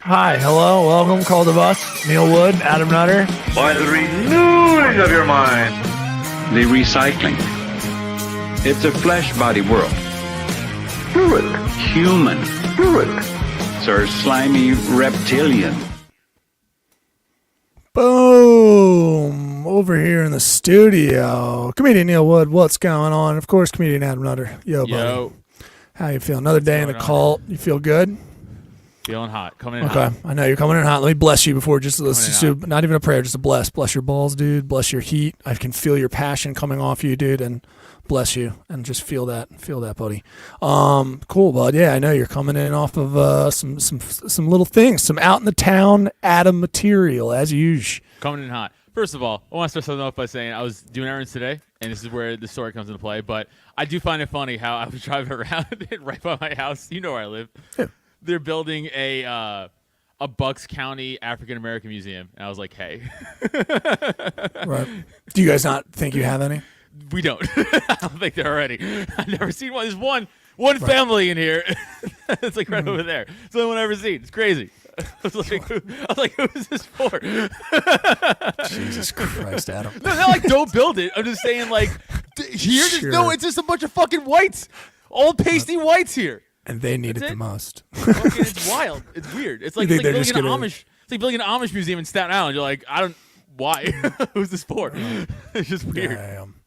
Hi, hello, welcome, Call the Bus, Neil Wood, Adam Nutter. By the renewing of your mind. The recycling. It's a flesh body world. Do it. Human. Do it. Sir slimy reptilian. Boom! Over here in the studio. Comedian Neil Wood, what's going on? Of course, comedian Adam Nutter. Yo, buddy. How you feel? Another day in the cult. You feel good? Feeling hot. Coming in hot. Okay. I know you're coming in hot. Let me bless you before not even a prayer, just a bless. Bless your balls, dude. Bless your heat. I can feel your passion coming off you, dude, and bless you. And just feel that, buddy. Cool, bud. Yeah, I know you're coming in off of some little things, some out in the town Adam material, as usual. Coming in hot. First of all, I want to start something off by saying I was doing errands today, and this is where the story comes into play, but I do find it funny how I was driving around right by my house. You know where I live. Yeah. They're building a Bucks County African American museum, and I was like, "Hey." Right. Do you guys not think you have any? We don't. I don't think there are any. I've never seen one. There's one family in here. It's like right over there. It's the only one I've ever seen. It's crazy. I was like, who is this for? Jesus Christ, Adam. No, not like don't build it. I'm just saying like here. Sure. No, it's just a bunch of fucking whites, old pasty whites here. And they need it the most. It's wild. It's weird. It's like building an Amish. It's like building an Amish museum in Staten Island. You're like, I don't. Why? Who's this for? It's just weird.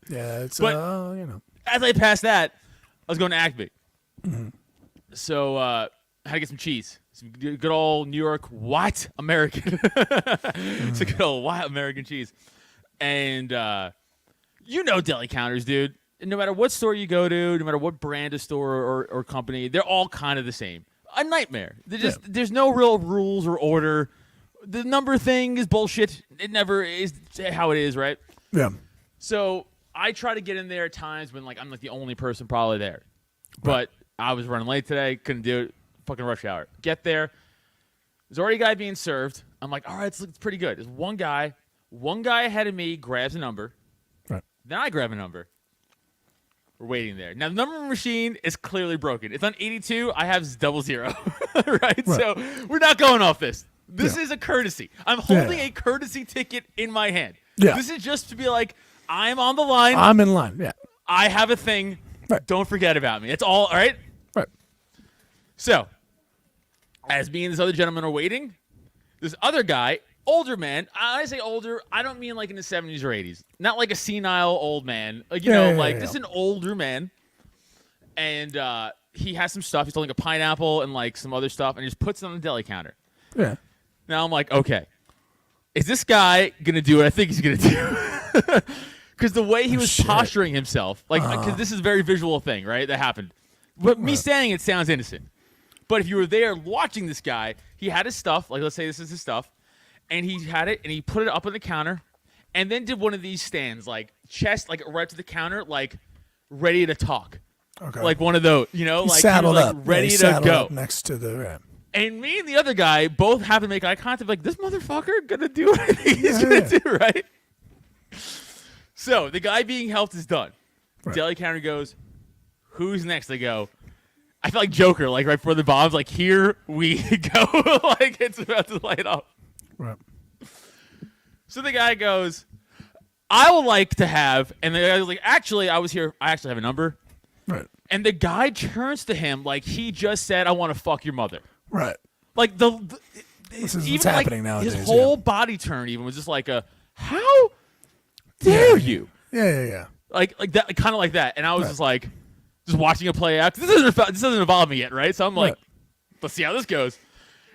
Yeah, it's but, you know. As I passed that, I was going to Acme. Mm-hmm. So I had to get some cheese. Some good old New York white American. It's a good old white American cheese. And deli counters, dude. No matter what store you go to, no matter what brand of store or company, they're all kind of the same. A nightmare. There's no real rules or order. The number thing is bullshit. It never is how it is, right? Yeah. So I try to get in there at times when I'm the only person probably there. Right. But I was running late today. Couldn't do it. Fucking rush hour. Get there. There's already a guy being served. I'm like, all right, it's pretty good. There's one guy ahead of me grabs a number. Right. Then I grab a number. We're waiting there. Now, the number machine is clearly broken. It's on 82. I have 00. Right? So we're not going off this. This is a courtesy. I'm holding a courtesy ticket in my hand. Yeah. This is just to be like, I'm on the line. I'm in line. Yeah. I have a thing. Right. Don't forget about me. It's all right? Right. So, as me and this other gentleman are waiting, this other guy, older man, I say older, I don't mean like in the 70s or 80s. Not like a senile old man. Like, this is an older man. And he has some stuff. He's holding a pineapple and like some other stuff, and he just puts it on the deli counter. Yeah. Now I'm like, okay, is this guy going to do what I think he's going to do? Because the way he was posturing himself, because this is a very visual thing, right, that happened. But me saying it sounds innocent. But if you were there watching this guy, he had his stuff, like let's say this is his stuff, and he had it, and he put it up on the counter, and then did one of these stands, like chest, like right to the counter, like ready to talk. Okay. Like one of those, saddled like up. Ready to go. Up next to the ramp. And me and the other guy both have to make eye contact, like, this motherfucker gonna do what I think he's gonna do, right? So the guy being helped is done. Right. Deli counter goes, who's next? They go, I feel like Joker, like right before the bombs, like here we go. Like it's about to light up. Right. So the guy goes, I would like to have, and the guy was like, actually, I actually have a number. Right. And the guy turns to him like he just said, I want to fuck your mother. Right. Like this is what's happening nowadays. His whole body turn even was just like how dare you? Yeah. Like that, kind of like that. And I was just watching it play out. This doesn't involve me yet, right? So I'm like, let's see how this goes.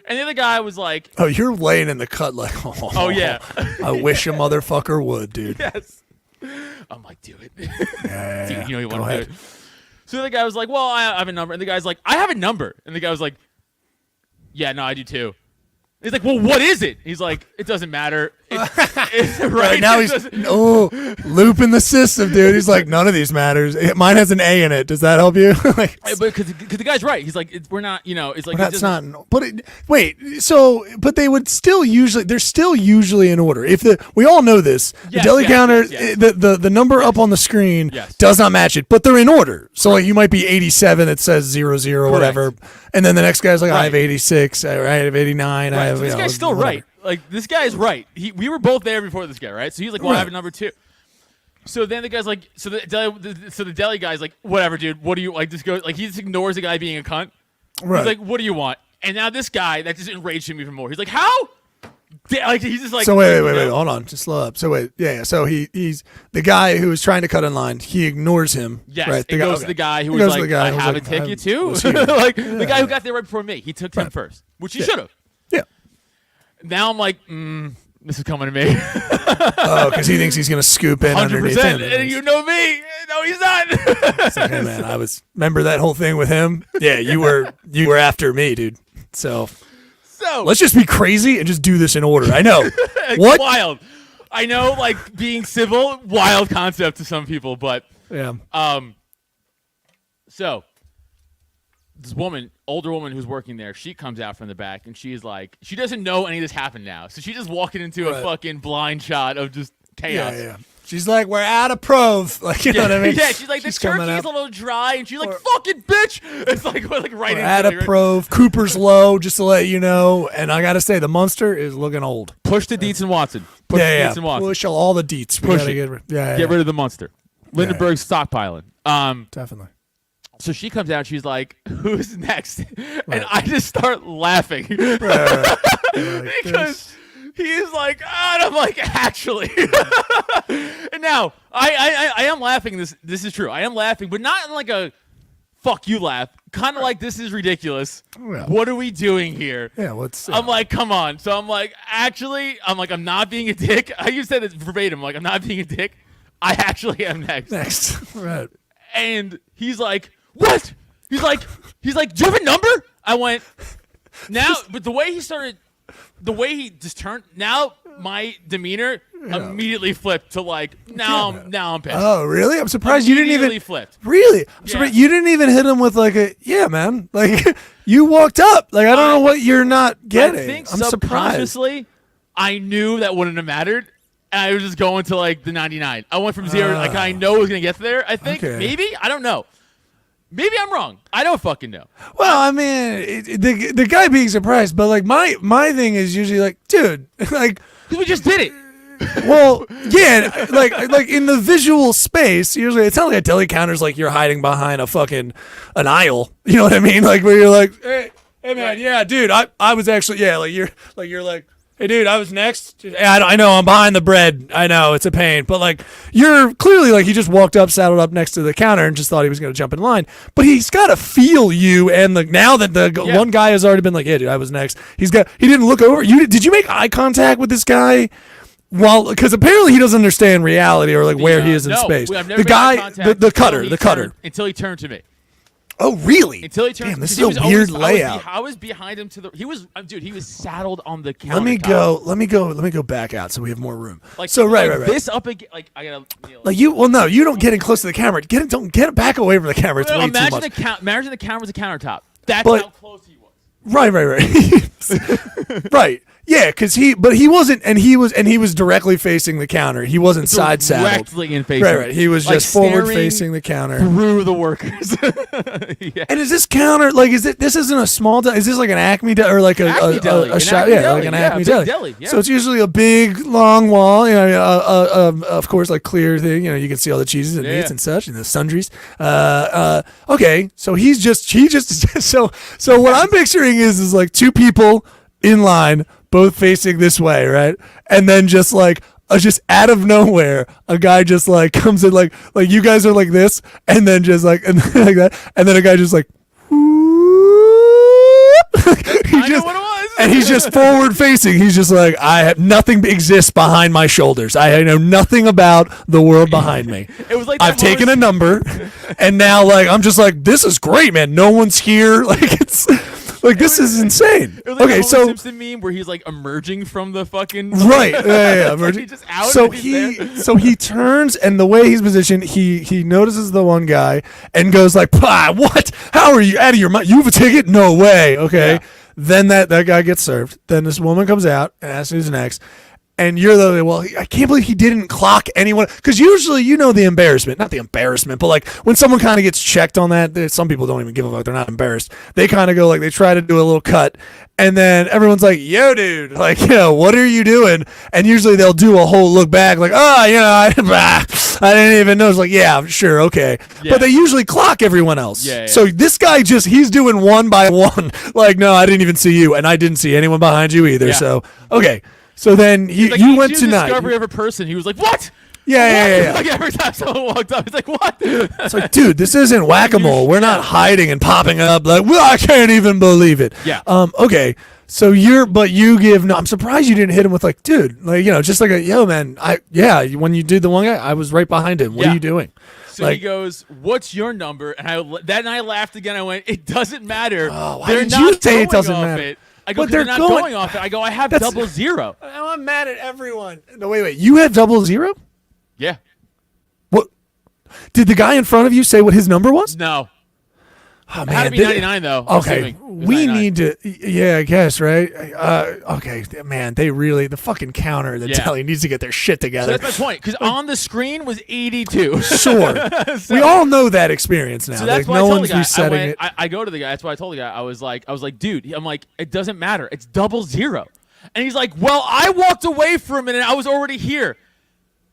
And the other guy was like, oh, you're laying in the cut like, oh yeah. I wish a motherfucker would, dude. Yes. I'm like, do it. Yeah. Dude, you want to do it. So the guy was like, well, I have a number. And the guy's like, I have a number. And the guy was like, yeah, no, I do too. He's like, well, what is it? He's like, it doesn't matter. Right now he's looping the system, dude. He's like, none of these matters. Mine has an A in it. Does that help you? Like, but because the guy's right. He's like, we're not. It's like that's not. But but they would still usually. They're still usually in order. We all know this. The deli counter, the number up on the screen does not match it, but they're in order. So like you might be 87. It says 00 or whatever, and then the next guy's like, I have 86. I have 89. I have. So this guy's still whatever. right. Like this guy is right. We were both there before this guy, right? So he's like, well, I have a number 2. So then the guy's like, the deli guy's like, whatever, dude. What do you like? Just go like he just ignores the guy being a cunt. Right. He's like, what do you want? And now this guy that just enraged him even more. He's like, how? Like he's just like. So wait, hold on, just slow up. So wait, yeah. So he's the guy who was trying to cut in line. He ignores him. Yes, right? it goes to the guy who was like, I have a ticket too. Like the guy who got there right before me. He took him first, which he should have. Yeah. Now I'm like, this is coming to me. Oh, because he thinks he's gonna scoop in 100%, underneath him. And you know me. No, he's not. It's like, hey man, remember that whole thing with him? Yeah, you were after me, dude. So let's just be crazy and just do this in order. I know. What? Wild. I know, like being civil, wild concept to some people, but yeah. So this older woman who's working there, she comes out from the back and she's like, she doesn't know any of this happened now, so she's just walking into a fucking blind shot of just chaos. Yeah. She's like, we're out of prov. Like, you know what I mean? Yeah, she's like, the turkey's a little dry, and she's like, fucking bitch. It's like right into out of prov. Cooper's low, just to let you know. And I gotta say, the Munster is looking old. Push the Dietz and Watson. Push the Dietz and Watson. Push all the Dietz. Push it. Get rid of the Munster. Lindenberg's stockpiling. Definitely. So she comes out, she's like, who's next? And I just start laughing. Because he's like, and I'm like, actually. And now, I am laughing. This is true. I am laughing, but not in like a fuck you laugh. Kind of like, this is ridiculous. Yeah. What are we doing here? Yeah, I'm like, come on. So I'm like, actually, I'm not being a dick. You said it verbatim. Like, I'm not being a dick. I actually am next. Right. And he's like, what? He's like, do you have a number? I went, now, but the way he just turned, now my demeanor immediately flipped to like, now I'm pissed. Oh, really? I'm surprised you didn't even. Flipped. Really? I'm surprised you didn't even hit him with like yeah, man. Like, you walked up. Like, I don't know what you're not getting. I think I'm subconsciously, surprised. I knew that wouldn't have mattered. And I was just going to like the 99. I went from 0 like I know it was going to get there. I think maybe, I don't know. Maybe I'm wrong. I don't fucking know. Well, I mean, the guy being surprised, but like my thing is usually like, dude, like, because we just did it. Well, yeah, like in the visual space, usually it's not like a deli counter's like you're hiding behind an aisle. You know what I mean? Like where you're like, hey man, yeah, dude, I was actually you're like. Hey, dude, I was next. I know, I'm behind the bread. I know, it's a pain. But, like, you're clearly, like, he just walked up, saddled up next to the counter and just thought he was going to jump in line. But he's got to feel you. And now that one guy has already been like, yeah, dude, I was next. He didn't look over. Did you make eye contact with this guy? Well, because apparently he doesn't understand reality or, like, where he is in space. I've never the guy, the cutter. Until he turned to me. Oh, really? Until he turned. Damn, this is a weird layout. I was behind him He was saddled on the counter. Let me go back out so we have more room. Like, so right. This up again. Like I gotta. Like you. Well, no, you don't get in close to the camera. Don't get back away from the camera. It's way too much. Imagine the camera's a countertop. That's how close he was. Right. Right. Yeah, because he wasn't, and he was directly facing the counter. He wasn't side saddled. Directly in facing. Right. He was just forward facing the counter through the workers. Yeah. And is this counter like? This isn't a small deli? Is this like an Acme or like a shop? Yeah, like an Acme deli. Yeah. So it's usually a big long wall. You know, of course, like clear thing. You know, you can see all the cheeses and meats and such, and the sundries. Okay, so he just so what I'm picturing is like two people in line, both facing this way, right? And then just like just out of nowhere, a guy just like comes in like you guys are like this, and then just like and like that, and then a guy just like I know what it was. And he's just forward facing. He's just like, nothing exists behind my shoulders. I know nothing about the world behind me. It was like I've taken a number, and now like I'm just like, this is great, man. No one's here. Like it's Like, this is insane. It was like Okay, a so Homer Simpson meme where he's like emerging from the fucking right, yeah. Like, he's just out So and he's there. so he turns, and the way he's positioned, he notices the one guy and goes like, "Pah, what? How are you out of your mind? You have a ticket? No way." Okay. Yeah. Then that guy gets served. Then this woman comes out and asks who's next. And you're I can't believe he didn't clock anyone. Because usually, the embarrassment. Not the embarrassment, but like when someone kind of gets checked on that, some people don't even give a fuck. They're not embarrassed. They kind of go they try to do a little cut. And then everyone's like, yo, dude, what are you doing? And usually they'll do a whole look back like, I didn't even know. It's like, yeah, sure, okay. Yeah. But they usually clock everyone else. Yeah. So this guy he's doing one by one. Like, no, I didn't even see you. And I didn't see anyone behind you either. Yeah. So, okay. So then you went tonight. Discovery of a person. He was like, "What?" Yeah. Like every time someone walked up, he's like, "What?" It's like, dude, this isn't whack-a-mole. We're not hiding and popping up like, well, I can't even believe it. Yeah. Okay. So I'm surprised you didn't hit him with like, dude, just like yo, man, when you did the one guy, I was right behind him. What are you doing? So he goes, "What's your number?" And I laughed again. I went, "It doesn't matter. Why They're did not you say going it doesn't off matter? it." I go, But they're they're not going- going off it. I go, I have That's- 00. I'm mad at everyone. No, wait. You have 00? Yeah. What? Did the guy in front of you say what his number was? No. Oh, It had to be 99 though. I'm Okay, assuming. It was we 99. need to. Yeah, I guess right. Okay, man, the fucking counter, the Deli needs to get their shit So together. that's my point. Because on the screen was 82. Sure, we all know that experience now. So that's Like, why no I told one's the guy. resetting it. I go to the guy. That's why I told the guy. I was like, dude. I'm like, it doesn't matter. It's 00. And he's like, well, I walked away for a minute. I was already here,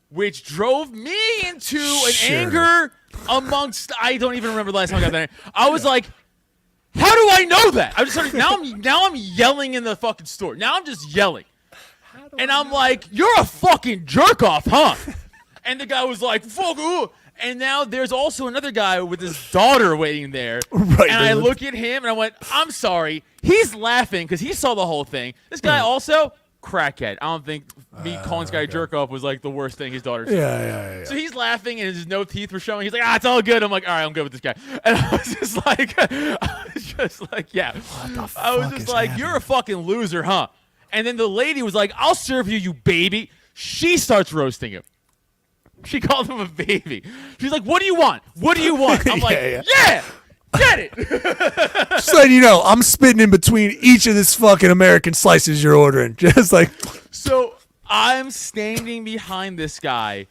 which drove me into an anger amongst. I don't even remember the last time I got there. I was like, how do I know that? I just started, now I'm yelling in the fucking store. Now I'm just yelling, and I'm like, you're a fucking jerk off, huh? And the guy was like, fuck. Ooh. And now there's also another guy with his daughter waiting there. Right, and I dude. look at him and I went, I'm sorry. He's laughing because he saw the whole thing. This guy also, crackhead. I don't think me calling this guy a jerk off was like the worst thing his daughter said. Yeah. So he's laughing and his no teeth were showing. He's like, it's all good. I'm like, all right, I'm good with this guy. And I was just like, yeah. I was just like, you're a fucking loser, huh? And then the lady was like, I'll serve you, you baby. She starts roasting him. She called him a baby. She's like, what do you want? What do you want? I'm like, yeah, get it. Just letting you know, I'm spitting in between each of this fucking American slices you're ordering. Just like, So I'm standing behind this guy,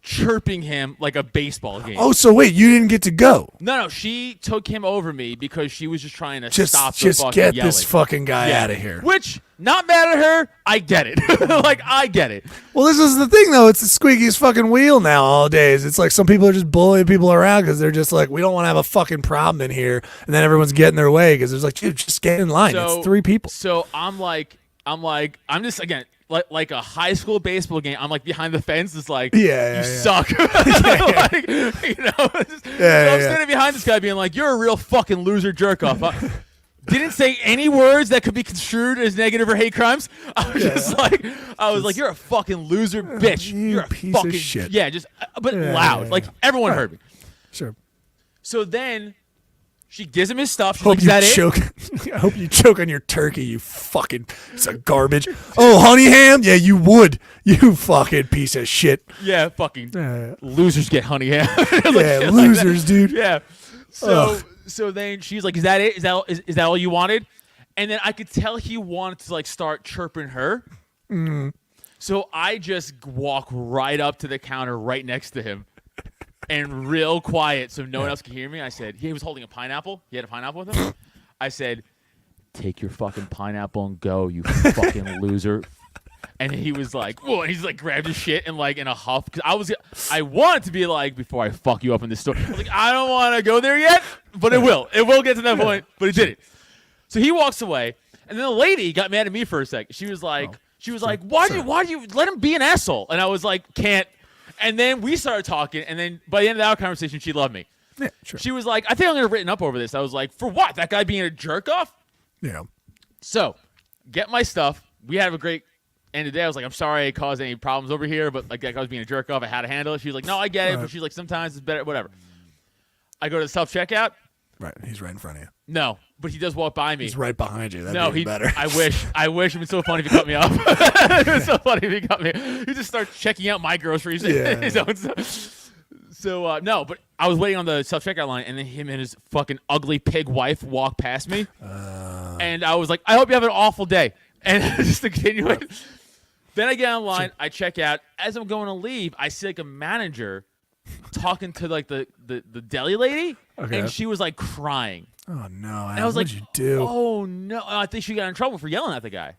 chirping him like a baseball game. oh, so wait, you didn't get to go. No, she took him over me because she was just trying to Just stop the fucking get yelling. this fucking guy Yeah. out of here. Which, not mad at her, I get it. Like, I get it. Well, this is the thing, though. It's the squeakiest fucking wheel now all days. It's like some people are just bullying people around because they're just like, we don't want to have a fucking problem in here. And then everyone's getting their way because there's like, dude, just get in line. So, It's 3 people. So I'm just, again, like a high school baseball game. I'm like behind the fence. It's like, you suck. Like, I'm standing behind this guy being like, you're a real fucking loser jerk off. Didn't say any words that could be construed as negative or hate crimes. I was just like, you're a fucking loser bitch. You You're a piece fucking of shit. Yeah, just but loud. Like everyone heard me. Sure. So then she gives him his stuff. She's Hope like, is that you it? choke. I hope you choke on your turkey, you fucking piece of garbage. Oh, honey ham? Yeah, you would. You fucking piece of shit. Yeah, fucking Yeah. losers get honey ham. Yeah, losers, dude. Yeah. So then she's like, is that it? Is that all you wanted? And then I could tell he wanted to like start chirping her. So I just walk right up to the counter right next to him and real quiet so no one else can hear me. I said, he was holding a pineapple. He had a pineapple with him. I said, take your fucking pineapple and go, you fucking loser. And he was like, whoa, and he's like grabbed his shit and like in a huff. Cause I wanted to be like, before I fuck you up in this store. I was like, I don't want to go there yet, but it will. It will get to that point, but it didn't. So he walks away, and then the lady got mad at me for a second. She was like, why do you let him be an asshole? And I was like, can't. And then we started talking, and then by the end of our conversation, she loved me. Yeah, sure. She was like, I think I'm gonna written up over this. I was like, for what? That guy being a jerk off? Yeah. So, get my stuff. We have a great end of the day. I was like, I'm sorry I caused any problems over here, but like that guy was being a jerk off. I had to handle it. She was like, no, I get it. But she's like, sometimes it's better, whatever. I go to the self-checkout. Right. He's right in front of you. No, but he does walk by me. He's right behind you. That'd No, be he. better. I wish. It'd be so funny if he cut me off. It'd be so funny if he cut me. He just starts checking out my groceries. Yeah. His own stuff. So no, but I was waiting on the self checkout line, and then him and his fucking ugly pig wife walked past me, and I was like, I hope you have an awful day, and just to continue it. Then I get online, I check out. As I'm going to leave, I see like a manager talking to like the deli lady, and she was like crying. Oh no! And I was what like, did you do? Oh no! I think she got in trouble for yelling at the guy.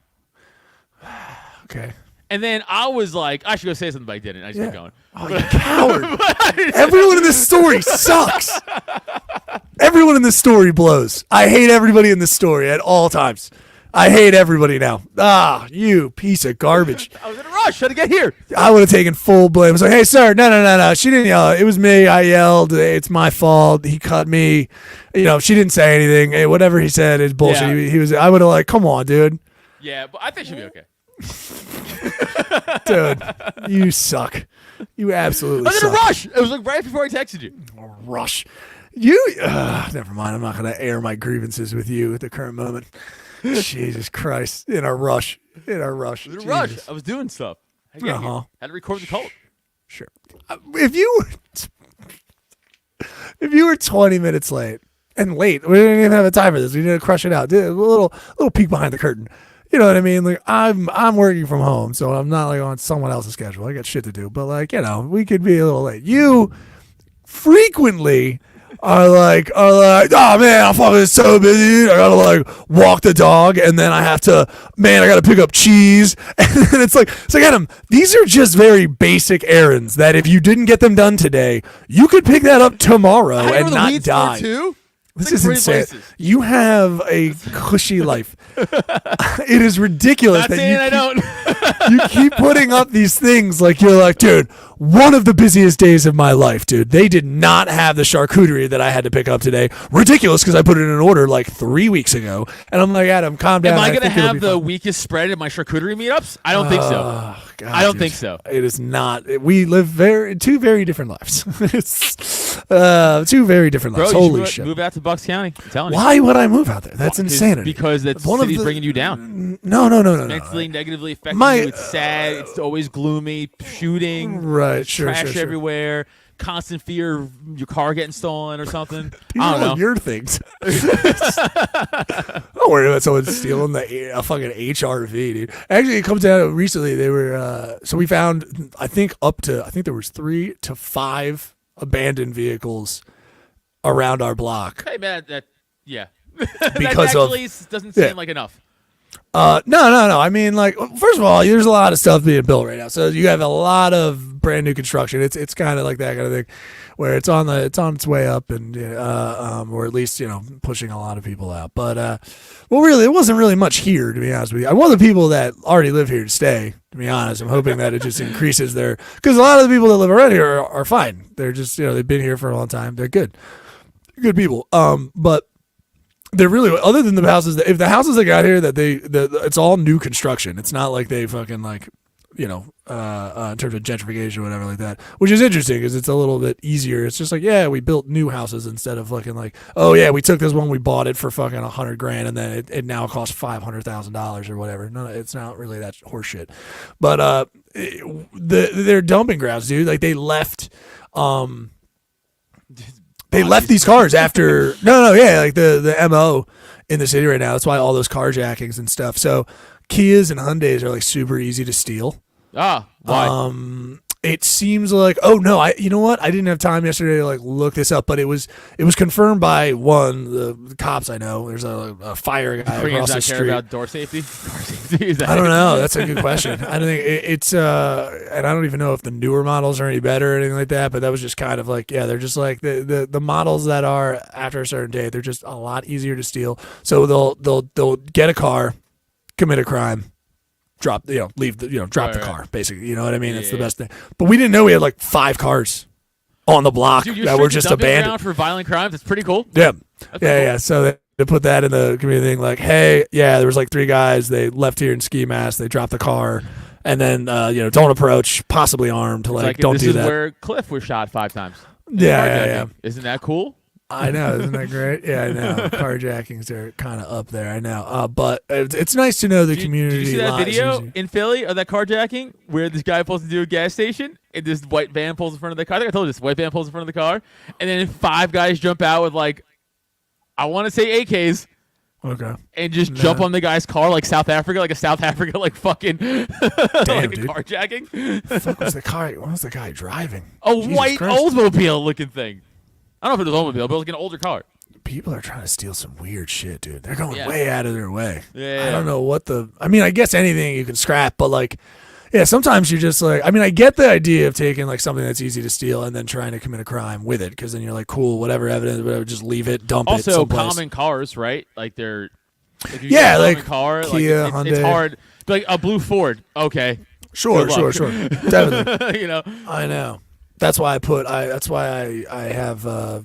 Okay. And then I was like, I should go say something, but I didn't. I just kept going. Oh, you coward! Everyone in this story sucks. Everyone in this story blows. I hate everybody in this story at all times. I hate everybody now. Ah, you piece of garbage. I was in a rush. Had to get here. I would have taken full blame. I was like, hey, sir, no. She didn't yell. It was me. I yelled. It's my fault. He cut me. She didn't say anything. Hey, whatever he said is bullshit. Yeah. He was. I would have like, come on, dude. Yeah, but I think she'll be okay. Dude, you suck. You absolutely I was in suck. a rush. It was like right before I texted you. Rush. You. Never mind. I'm not going to air my grievances with you at the current moment. Jesus Christ. In a rush. In a rush. I was doing stuff. Had to record the cult. Sure. If you were 20 minutes late, and late, we didn't even have a time for this. We didn't crush it out. Did a little peek behind the curtain. You know what I mean? Like I'm working from home, so I'm not like on someone else's schedule. I got shit to do. But like, we could be a little late. You frequently are like, oh man, I'm fucking so busy. I gotta like walk the dog, and then I gotta pick up cheese. And then it's like Adam, these are just very basic errands that if you didn't get them done today, you could pick that up tomorrow and not die. Too? This like is insane. Places. You have a cushy life. It is ridiculous you keep putting up these things like you're like, dude, one of the busiest days of my life, dude. They did not have the charcuterie that I had to pick up today. Ridiculous because I put it in order like 3 weeks ago. And I'm like, Adam, calm down. Am I going to have the weakest spread in my charcuterie meetups? I don't think so. God, I don't think so. It is not. We live two very different lives. It's two very different lives. Bro, Holy shit. Move out to Bucks County. I'm telling you. Why would I move out there? That's insanity. Because that city's bringing you down. No. Mentally, negatively affecting you. It's sad. It's always gloomy. Shooting. Right. Sure. Trash everywhere. Constant fear of your car getting stolen or something. I don't know. Your things. Don't worry about someone stealing a fucking HRV, dude. Actually, it comes out recently. They were so we found I think there was 3 to 5 abandoned vehicles around our block. Hey man, yeah. Because that actually doesn't seem like enough. No. I mean, like, first of all, there's a lot of stuff being built right now. So you have a lot of brand new construction. It's kind of like that kind of thing, where it's on its way up, and or at least pushing a lot of people out. But well, really, it wasn't really much here, to be honest with you. I want the people that already live here to stay. To be honest, I'm hoping that it just increases because a lot of the people that live around here are fine. They're just they've been here for a long time. They're good people. But. They're really, other than the houses, if the houses that got here, it's all new construction. It's not like they fucking like, in terms of gentrification or whatever like that, which is interesting because it's a little bit easier. It's just like, yeah, we built new houses instead of fucking like, oh yeah, we took this one, we bought it for fucking $100,000 and then it now costs $500,000 or whatever. No, it's not really that horseshit. But they're dumping grounds, dude. Like they left. They left these cars after like the MO in the city right now. That's why all those carjackings and stuff. So Kias and Hyundais are like super easy to steal. Ah, why? It seems like you know what? I didn't have time yesterday to like look this up, but it was confirmed by the cops I know. There's a fire guy across the street. Care about door safety? I don't know. That's a good question. I don't think it's and I don't even know if the newer models are any better or anything like that. But that was just kind of like, yeah, they're just like the models that are after a certain date. They're just a lot easier to steal. So they'll get a car, commit a crime. Drop the car, basically. You know what I mean? It's the best thing. But we didn't know we had like 5 cars on the block that were just abandoned. Around for violent crimes. That's pretty cool. Yeah. Yeah. So they put that in the community thing like, hey, yeah, there was like 3 guys. They left here in ski masks. They dropped the car. And then, don't approach, possibly armed. Like don't do that. This is where Cliff was shot 5 times. Yeah. Isn't that cool? I know, isn't that great? Yeah, I know. Carjackings are kind of up there. I know, but it's nice to know the community. Did you see that lies video easy. in Philly of that carjacking where this guy pulls into a gas station and this white van pulls in front of the car? I think I told you this. White van pulls in front of the car, and then 5 guys jump out with like, I want to say AKs. Okay. And just jump on the guy's car like South Africa, like a South Africa, like fucking Damn, like dude. carjacking. The fuck was the car? What was the guy driving? A Jesus white Christ. Oldsmobile looking thing. I don't know if it was an Oldsmobile, but like an older car. People are trying to steal some weird shit, dude. They're going Yeah. way out of their way. Yeah. I don't know what the. I mean, I guess anything you can scrap, but like, yeah, sometimes you're just like. I mean, I get the idea of taking like something that's easy to steal and then trying to commit a crime with it, because then you're like, cool, whatever evidence, whatever, just leave it, dump it. Also, someplace. common cars, right? Like they're. Like if you Yeah, get a common like car, Kia, like it's Hyundai. hard. Like a blue Ford, okay. Sure, Good luck. sure, definitely. You know. I know. That's why That's why I have a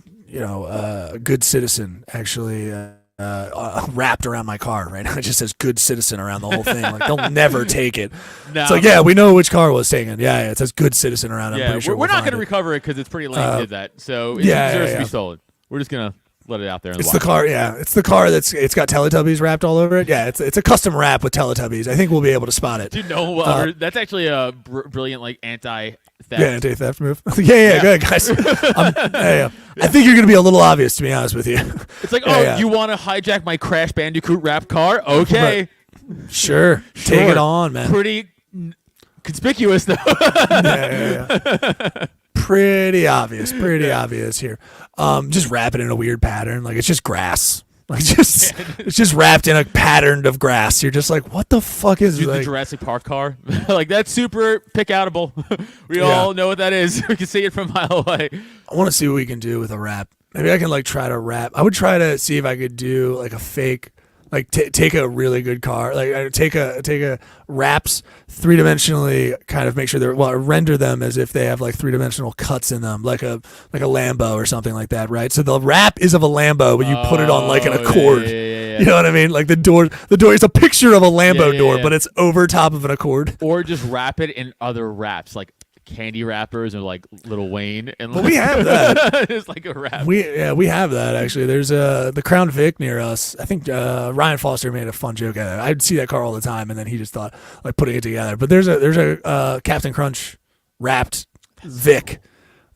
good citizen actually wrapped around my car right now. It just says good citizen around the whole thing. Like they'll never take it. No. It's like, yeah, we know which car was taken. Yeah, it says good citizen around. I'm Yeah, pretty sure we're not going to recover it because it's pretty lame. Did that, so it yeah, deserves yeah, to be yeah. stolen. We're just gonna let it out there. In It's the the car, yeah. It's the car it's got Teletubbies wrapped all over it. Yeah, it's a custom wrap with Teletubbies. I think we'll be able to spot it. Dude, no, that's actually a brilliant like anti-theft. Yeah, anti-theft move. yeah, go ahead, guys. Yeah. I think you're going to be a little obvious, to be honest with you. It's like, Yeah, yeah. you want to hijack my Crash Bandicoot wrapped car? Okay, Sure. Take it on, man. Pretty conspicuous though. Yeah. Pretty obvious here. Just wrap it in a weird pattern. Like it's just grass. Like it's just wrapped in a pattern of grass. You're just like, what the fuck is Dude, like, the Jurassic Park car? Like that's super pick outable. We all know what that is. We can see it from a mile away. I want to see what we can do with a wrap. Maybe I can like try to wrap. I would try to see if I could do like a fake, like take a really good car, like take a wraps 3-dimensionally, kind of make sure they're render them as if they have like 3-dimensional cuts in them, like a Lambo or something like that, right? So the wrap is of a Lambo, but you put it on like an Accord. Yeah. You know what I mean? Like the door is a picture of a Lambo door, yeah. but it's over top of an Accord. Or just wrap it in other wraps, like candy wrappers or like Lil Wayne. And Well, we have that. It's like a wrap. We have that actually. There's the Crown Vic near us. I think Ryan Foster made a fun joke at it. I'd see that car all the time, and then he just thought like putting it together. But there's a Captain Crunch wrapped Vic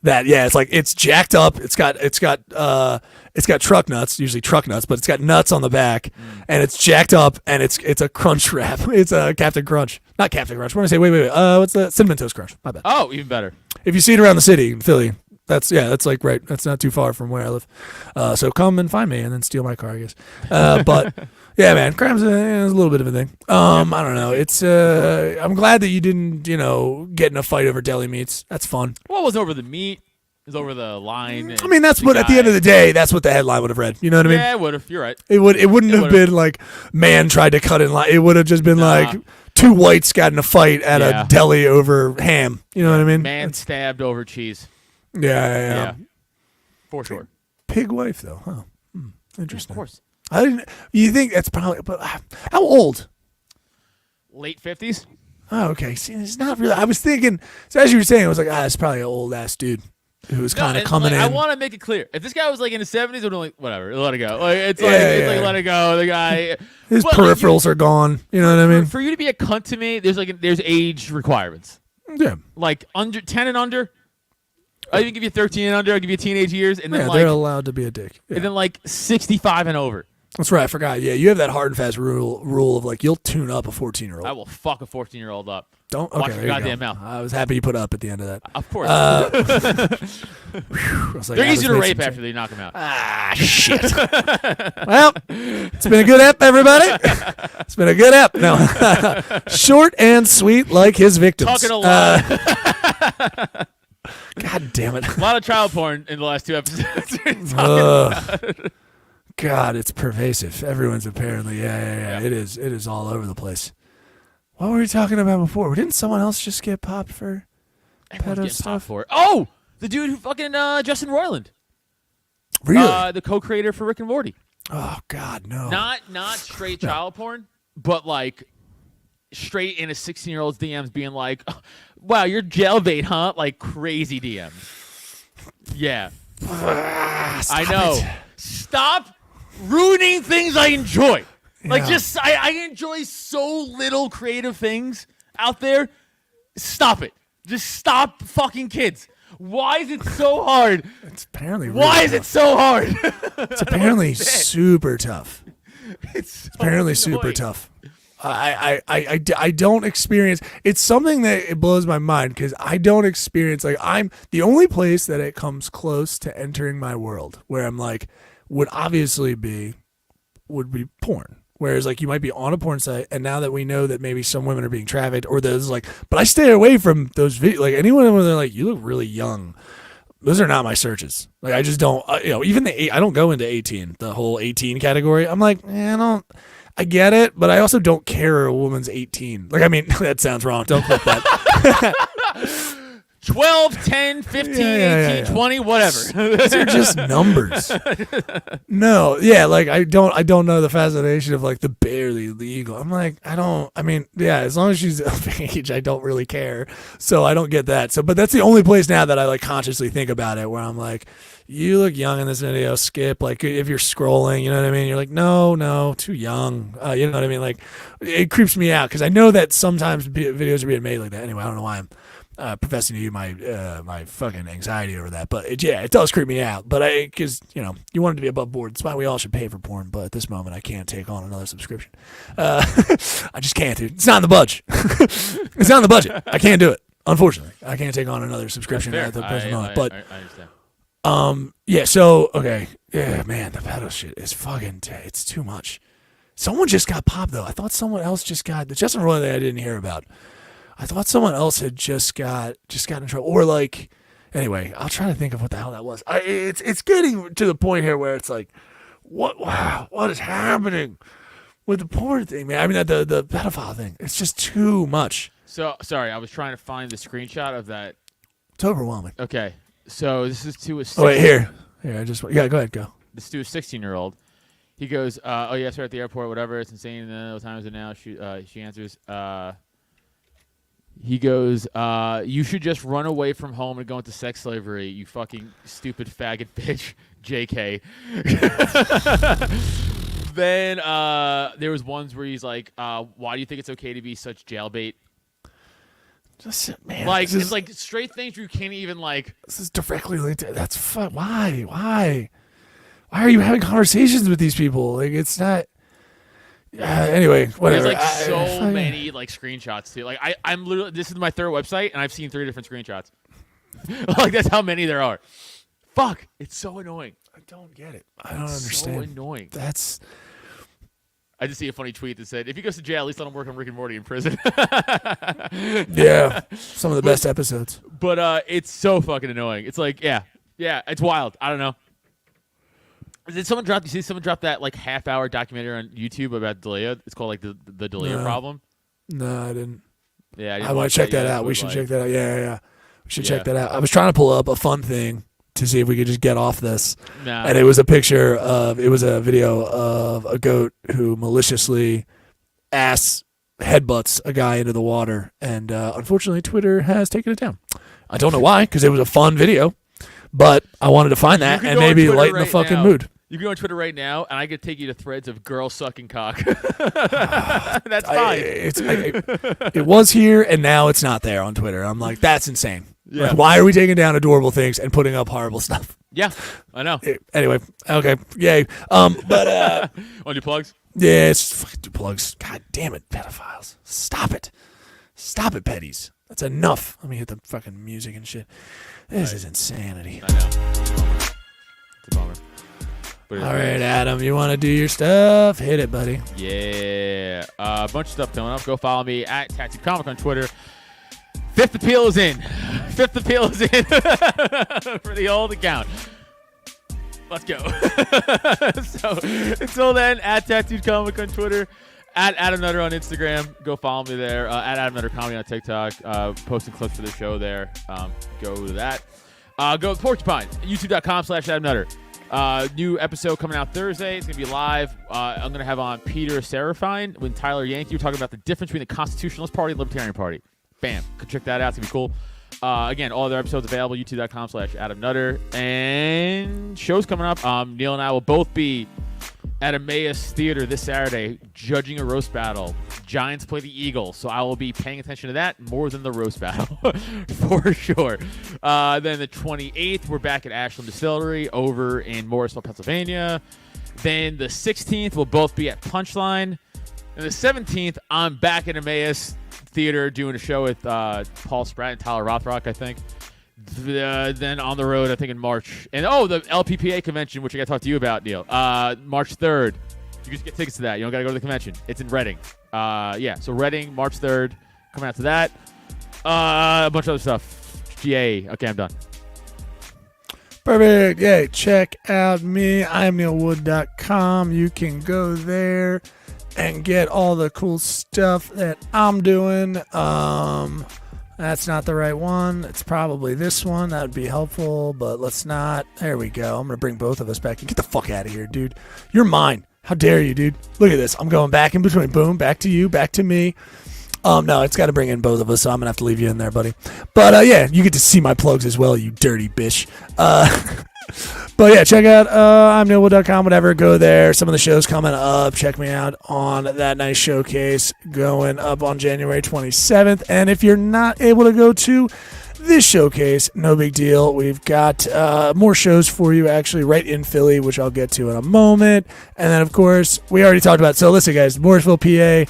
that it's like it's jacked up. It's got truck nuts, usually truck nuts, but it's got nuts on the back, and it's jacked up, and it's a Crunch wrap. It's a Captain Crunch, not Captain Crunch. What am I say? Wait. What's the Cinnamon Toast Crunch? My bad. Oh, even better. If you see it around the city in Philly, that's like right. That's not too far from where I live. So come and find me and then steal my car, I guess. But yeah, man, crime's a little bit of a thing. I don't know. It's I'm glad that you didn't, get in a fight over deli meats. That's fun. Well, it wasn't over the meat. It was over the line. I mean, that's what at the end of the day, that's what the headline would have read. You know what I mean? Yeah, it would have. You're right. It wouldn't have been like man tried to cut in line. It would have just been like two whites got in a fight at a deli over ham. You know what I mean? Man stabbed over cheese. Yeah. For sure. Pig wife though, huh? Interesting. Of course. I didn't. You think that's probably? But how old? Late 50s. Oh, okay. See, it's not really. I was thinking. So as you were saying, I was like, it's probably an old ass dude who was kind of coming in. I want to make it clear. If this guy was like in his 70s, I'm like, whatever, let it go. Like it's Yeah, like yeah. like let it go. The guy. His Well, peripherals are gone. You know what I mean? For you to be a cunt to me, there's age requirements. Yeah. Like under 10 and under. I even give you 13 and under. I'll give you teenage years, and then Yeah, like they're allowed to be a dick. Yeah. and then like 65 and over. That's right. I forgot. Yeah, you have that hard and fast rule of like you'll tune up a 14-year-old. I will fuck a 14-year-old up. Don't. Watch Okay, your there you goddamn go. mouth. I was happy you put up at the end of that. Of course. I was like, They're I easy to was rape making after they knock them out. Ah, shit. Well, it's been a good ep, everybody. It's been a good ep. No, short and sweet like his victims. Talking a lot. God damn it. A lot of child porn in the last 2 episodes. God, it's pervasive. Everyone's apparently, yeah. It is all over the place. What were we talking about before? Didn't someone else just get popped for Everyone's pedo getting stuff? popped for it. Oh, the dude who fucking Justin Roiland. Really? The co-creator for Rick and Morty. Oh God, no. Not straight child porn, but like straight in a 16-year-old's DMs being like, "Wow, you're jail bait, huh?" Like crazy DMs. Yeah. I know. Stop ruining things I enjoy. Like, just, I enjoy so little creative things out there. Stop it. Just stop fucking kids. Why is it so hard? It's apparently really Why is tough. it so hard? It's apparently super tough. It's Apparently super tough. I don't experience. It's something that it blows my mind because I don't experience. Like, I'm the only place that it comes close to entering my world where I'm like would be porn. Whereas, like, you might be on a porn site, and now that we know that maybe some women are being trafficked, or there's like, but I stay away from those videos. Like, anyone where they're like, you look really young. Those are not my searches. Like, I just don't, even I don't go into 18, the whole 18 category. I'm like, I get it, but I also don't care a woman's 18. Like, I mean, that sounds wrong. Don't clip that. 12, 10, 15, 18, 20, whatever. These are just numbers. No, yeah, like I don't know the fascination of like the barely legal. I'm like, as long as she's of age, I don't really care. So I don't get that. So, but that's the only place now that I like consciously think about it, where I'm like, you look young in this video, skip. Like, if you're scrolling, you know what I mean? You're like, no, too young. You know what I mean? Like, it creeps me out because I know that sometimes videos are being made like that. Anyway, I don't know why I'm professing to you my fucking anxiety over that, but it does creep me out. But because you want it to be above board. It's why we all should pay for porn. But at this moment, I can't take on another subscription. I just can't, dude. It's not in the budget. It's not in the budget. I can't do it. Unfortunately, I can't take on another subscription at the present moment. But I understand. yeah. So okay, yeah, man, the pedo shit is fucking. It's too much. Someone just got popped though. I thought someone else just got the Justin Roiland thing I didn't hear about. I thought someone else had just got in trouble, or like, anyway, I'll try to think of what the hell that was. It's getting to the point here where it's like, what is happening with the porn thing, man? I mean, the pedophile thing. It's just too much. So, sorry, I was trying to find the screenshot of that. It's overwhelming. Okay, so this is to a. Oh wait, here. Go ahead, go. This is to a 16-year-old. He goes, "Oh yes, we're at the airport. Whatever. It's insane. What time is it now?" She answers. He goes, you should just run away from home and go into sex slavery, you fucking stupid faggot bitch, JK. Then there was ones where he's like, why do you think it's okay to be such jailbait? Just, man, like, it's like straight things you can't even like. This is directly linked to, that's fun. Why are you having conversations with these people? Like, it's not. Anyway, whatever. There's like so many like screenshots too. Like I'm literally, this is my third website and I've seen 3 different screenshots. Like, that's how many there are. Fuck, it's so annoying. I don't get it. I don't understand. So annoying. That's. I just see a funny tweet that said, "If he goes to jail, at least let him work on Rick and Morty in prison." Yeah, some of the best episodes. But it's so fucking annoying. It's like, yeah, it's wild. I don't know. Did someone drop? You see, someone dropped that like half-hour documentary on YouTube about Delia. It's called like the Delia problem. No, I didn't. Yeah, I want to check that out. We should check that out. Yeah. We should check that out. I was trying to pull up a fun thing to see if we could just get off this. No. And it was a video of a goat who maliciously headbutts a guy into the water. And unfortunately, Twitter has taken it down. I don't know why, because it was a fun video. But I wanted to find that and maybe lighten the fucking mood. You can go on Twitter right now, and I could take you to threads of girls sucking cock. That's fine. It was here, and now it's not there on Twitter. I'm like, that's insane. Yeah. Like, why are we taking down adorable things and putting up horrible stuff? Yeah, I know. Anyway, okay, yay. But want to do plugs? Yeah, it's fucking do plugs. God damn it, pedophiles! Stop it, petties. That's enough. Let me hit the fucking music and shit. This is insanity. I know. It's a bummer. All right, Adam, you want to do your stuff? Hit it, buddy. Yeah. A bunch of stuff coming up. Go follow me at Tattoo Comic on Twitter. Fifth Appeal is in. For the old account. Let's go. So, until then, at Tattooed Comic on Twitter. At Adam Nutter on Instagram. Go follow me there. At Adam Nutter Comedy on TikTok. Posting clips for the show there. Go to that. Go to Porcupine. YouTube.com/Adam Nutter. New episode coming out Thursday. It's going to be live. I'm going to have on Peter Serafine with Tyler Yankee. We're talking about the difference between the Constitutionalist Party and Libertarian Party. Bam. Go check that out. It's going to be cool. Again, all their episodes available, youtube.com/Adam Nutter. And shows coming up. Neil and I will both be at Emmaus Theater this Saturday judging a roast battle. Giants play the Eagles, so I will be paying attention to that more than the roast battle for sure. Then the 28th, we're back at Ashland Distillery over in Morrisville, Pennsylvania. Then the 16th, we'll both be at Punchline. And the 17th, I'm back at Emmaus Theater doing a show with Paul Spratt and Tyler Rothrock, I think. Then on the road, I think in March. And the LPPA convention, which I got to talk to you about, Neil. March 3rd. You just get tickets to that. You don't got to go to the convention. It's in Reading. So Reading, March 3rd. Coming out to that. A bunch of other stuff. GA. Okay, I'm done. Perfect. Yeah, check out me. I am neilwood.com. You can go there and get all the cool stuff that I'm doing. That's not the right one. It's probably this one. That would be helpful, but let's not. There we go. I'm going to bring both of us back. Get the fuck out of here, dude. You're mine. How dare you, dude? Look at this. I'm going back in between. Boom, back to you, back to me. No, it's got to bring in both of us, so I'm going to have to leave you in there, buddy. But, yeah, you get to see my plugs as well, you dirty bitch. But, yeah, check out I'mNeilwood.com, whatever. Go there. Some of the shows coming up. Check me out on that nice showcase going up on January 27th. And if you're not able to go to this showcase, no big deal. We've got more shows for you, actually, right in Philly, which I'll get to in a moment. And then, of course, we already talked about. So, listen, guys, Morrisville, PA.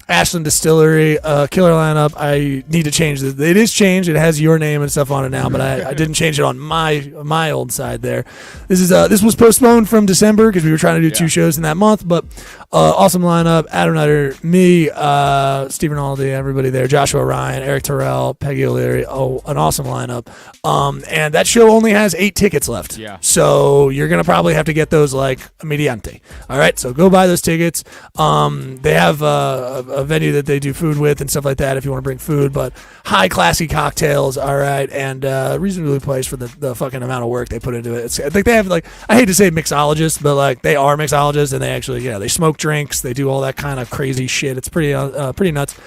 Ashland Distillery, killer lineup. I need to change it. It is changed. It has your name and stuff on it now, but I didn't change it on my old side there. This was postponed from December because we were trying to do 2 shows in that month, but awesome lineup. Adam Nutter, me, Stephen Aldi, everybody there, Joshua Ryan, Eric Terrell, Peggy O'Leary. Oh, an awesome lineup. And that show only has 8 tickets left. Yeah. So you're going to probably have to get those like immediate. All right, so go buy those tickets. They have a venue that they do food with and stuff like that if you want to bring food, but high classy cocktails, all right, and reasonably priced for the fucking amount of work they put into it. I think they have, like, I hate to say mixologists, but like they are mixologists and they actually, they smoke drinks, they do all that kind of crazy shit. It's pretty nuts.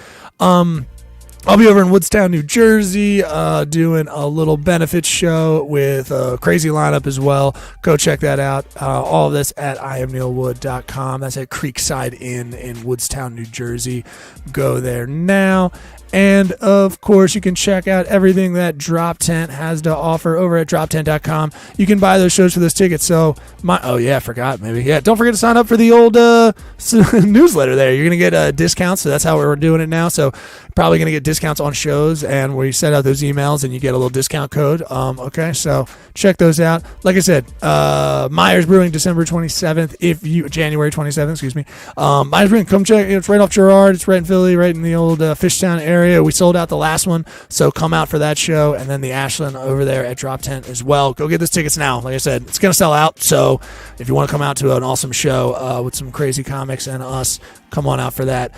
I'll be over in Woodstown, New Jersey, doing a little benefit show with a crazy lineup as well. Go check that out. All of this at I'mNeilwood.com. That's at Creekside Inn in Woodstown, New Jersey. Go there now. And, of course, you can check out everything that Drop Tent has to offer over at droptent.com. You can buy those shows for those tickets. So, I forgot maybe. Yeah, don't forget to sign up for the old newsletter there. You're going to get discounts, so that's how we're doing it now. So, probably going to get discounts on shows, and where you send out those emails and you get a little discount code. Okay, so check those out. Like I said, Myers Brewing, January 27th, excuse me. Myers Brewing, come check. It's right off Girard. It's right in Philly, right in the old Fishtown area. We sold out the last one, so come out for that show, and then the Ashland over there at Drop Tent as well. Go get those tickets now. Like I said, it's going to sell out, so if you want to come out to an awesome show with some crazy comics and us, come on out for that.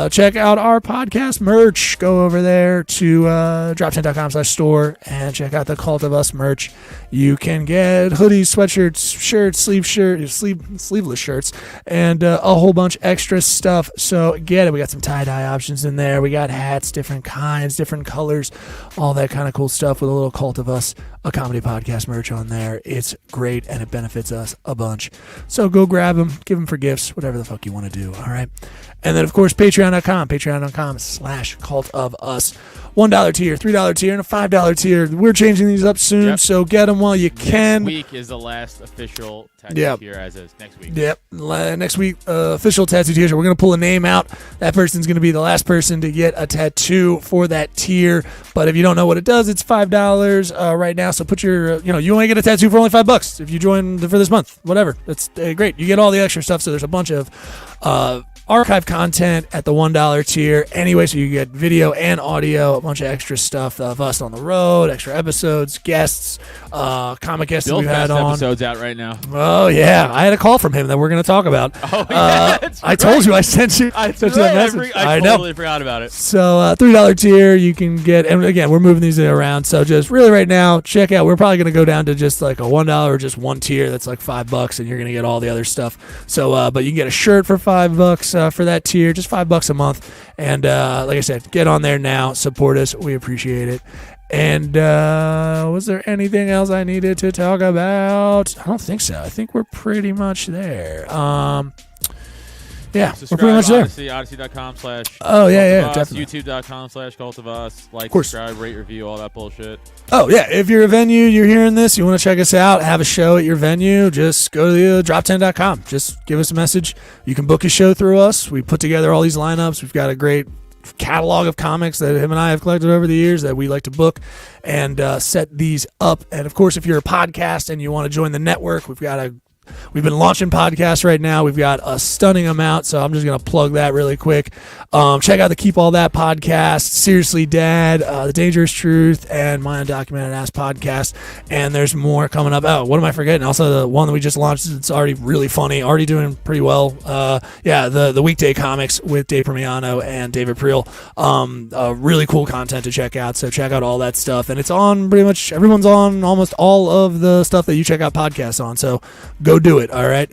Check out our podcast merch. Go over there to droptent.com/store and check out the Cult of Us merch. You can get hoodies, sweatshirts, shirts, sleeveless shirts, and a whole bunch extra stuff. So get it. We got some tie-dye options in there. We got hats, different kinds, different colors, all that kind of cool stuff with a little Cult of Us, a comedy podcast merch on there. It's great, and it benefits us a bunch. So go grab them, give them for gifts, whatever the fuck you want to do, all right? And then, of course, patreon.com/Cult of Us. $1 tier, $3 tier, and a $5 tier. We're changing these up soon, so get them while you can. Next week is the last official tattoo tier as is. Next week. Yep. Next week, official tattoo tier. So we're going to pull a name out. That person's going to be the last person to get a tattoo for that tier. But if you don't know what it does, it's $5 right now. So put your, you only get a tattoo for only $5 if you join for this month. Whatever. That's great. You get all the extra stuff. So there's a bunch of archive content at the $1 tier anyway, so you get video and audio, a bunch of extra stuff of us on the road, extra episodes, guests, comic guests that we've had on. Episodes out right now. Oh yeah, I had a call from him that we're going to talk about. Oh yeah, I told you, I sent you that message. I totally forgot about it. So $3 tier you can get, and again we're moving these around, so just really right now check out, we're probably going to go down to just like a $1 or just one tier that's like $5, and you're going to get all the other stuff. So but you can get a shirt for $5 for that tier, just $5 a month. And like I said, get on there now, support us, we appreciate it. And was there anything else I needed to talk about? I don't think so. I think we're pretty much there. Yeah, we're pretty much there. Odyssey.com/. Oh, yeah, definitely. YouTube.com/Cult of Us. Like, course. subscribe, rate, review, all that bullshit. Oh, yeah. If you're a venue, you're hearing this, you want to check us out, have a show at your venue, just go to drop10.com. Just give us a message. You can book a show through us. We put together all these lineups. We've got a great catalog of comics that him and I have collected over the years that we like to book and set these up. And, of course, if you're a podcast and you want to join the network, we've been launching podcasts right now. We've got a stunning amount, so I'm just going to plug that really quick. Check out the Keep All That podcast, Seriously Dad, The Dangerous Truth, and My Undocumented Ass podcast. And there's more coming up. Oh, what am I forgetting? Also, the one that we just launched, it's already really funny, already doing pretty well. The Weekday Comics with Dave Permiano and David Priel. Really cool content to check out, so check out all that stuff. And it's on pretty much, everyone's on almost all of the stuff that you check out podcasts on, so go do it, all right?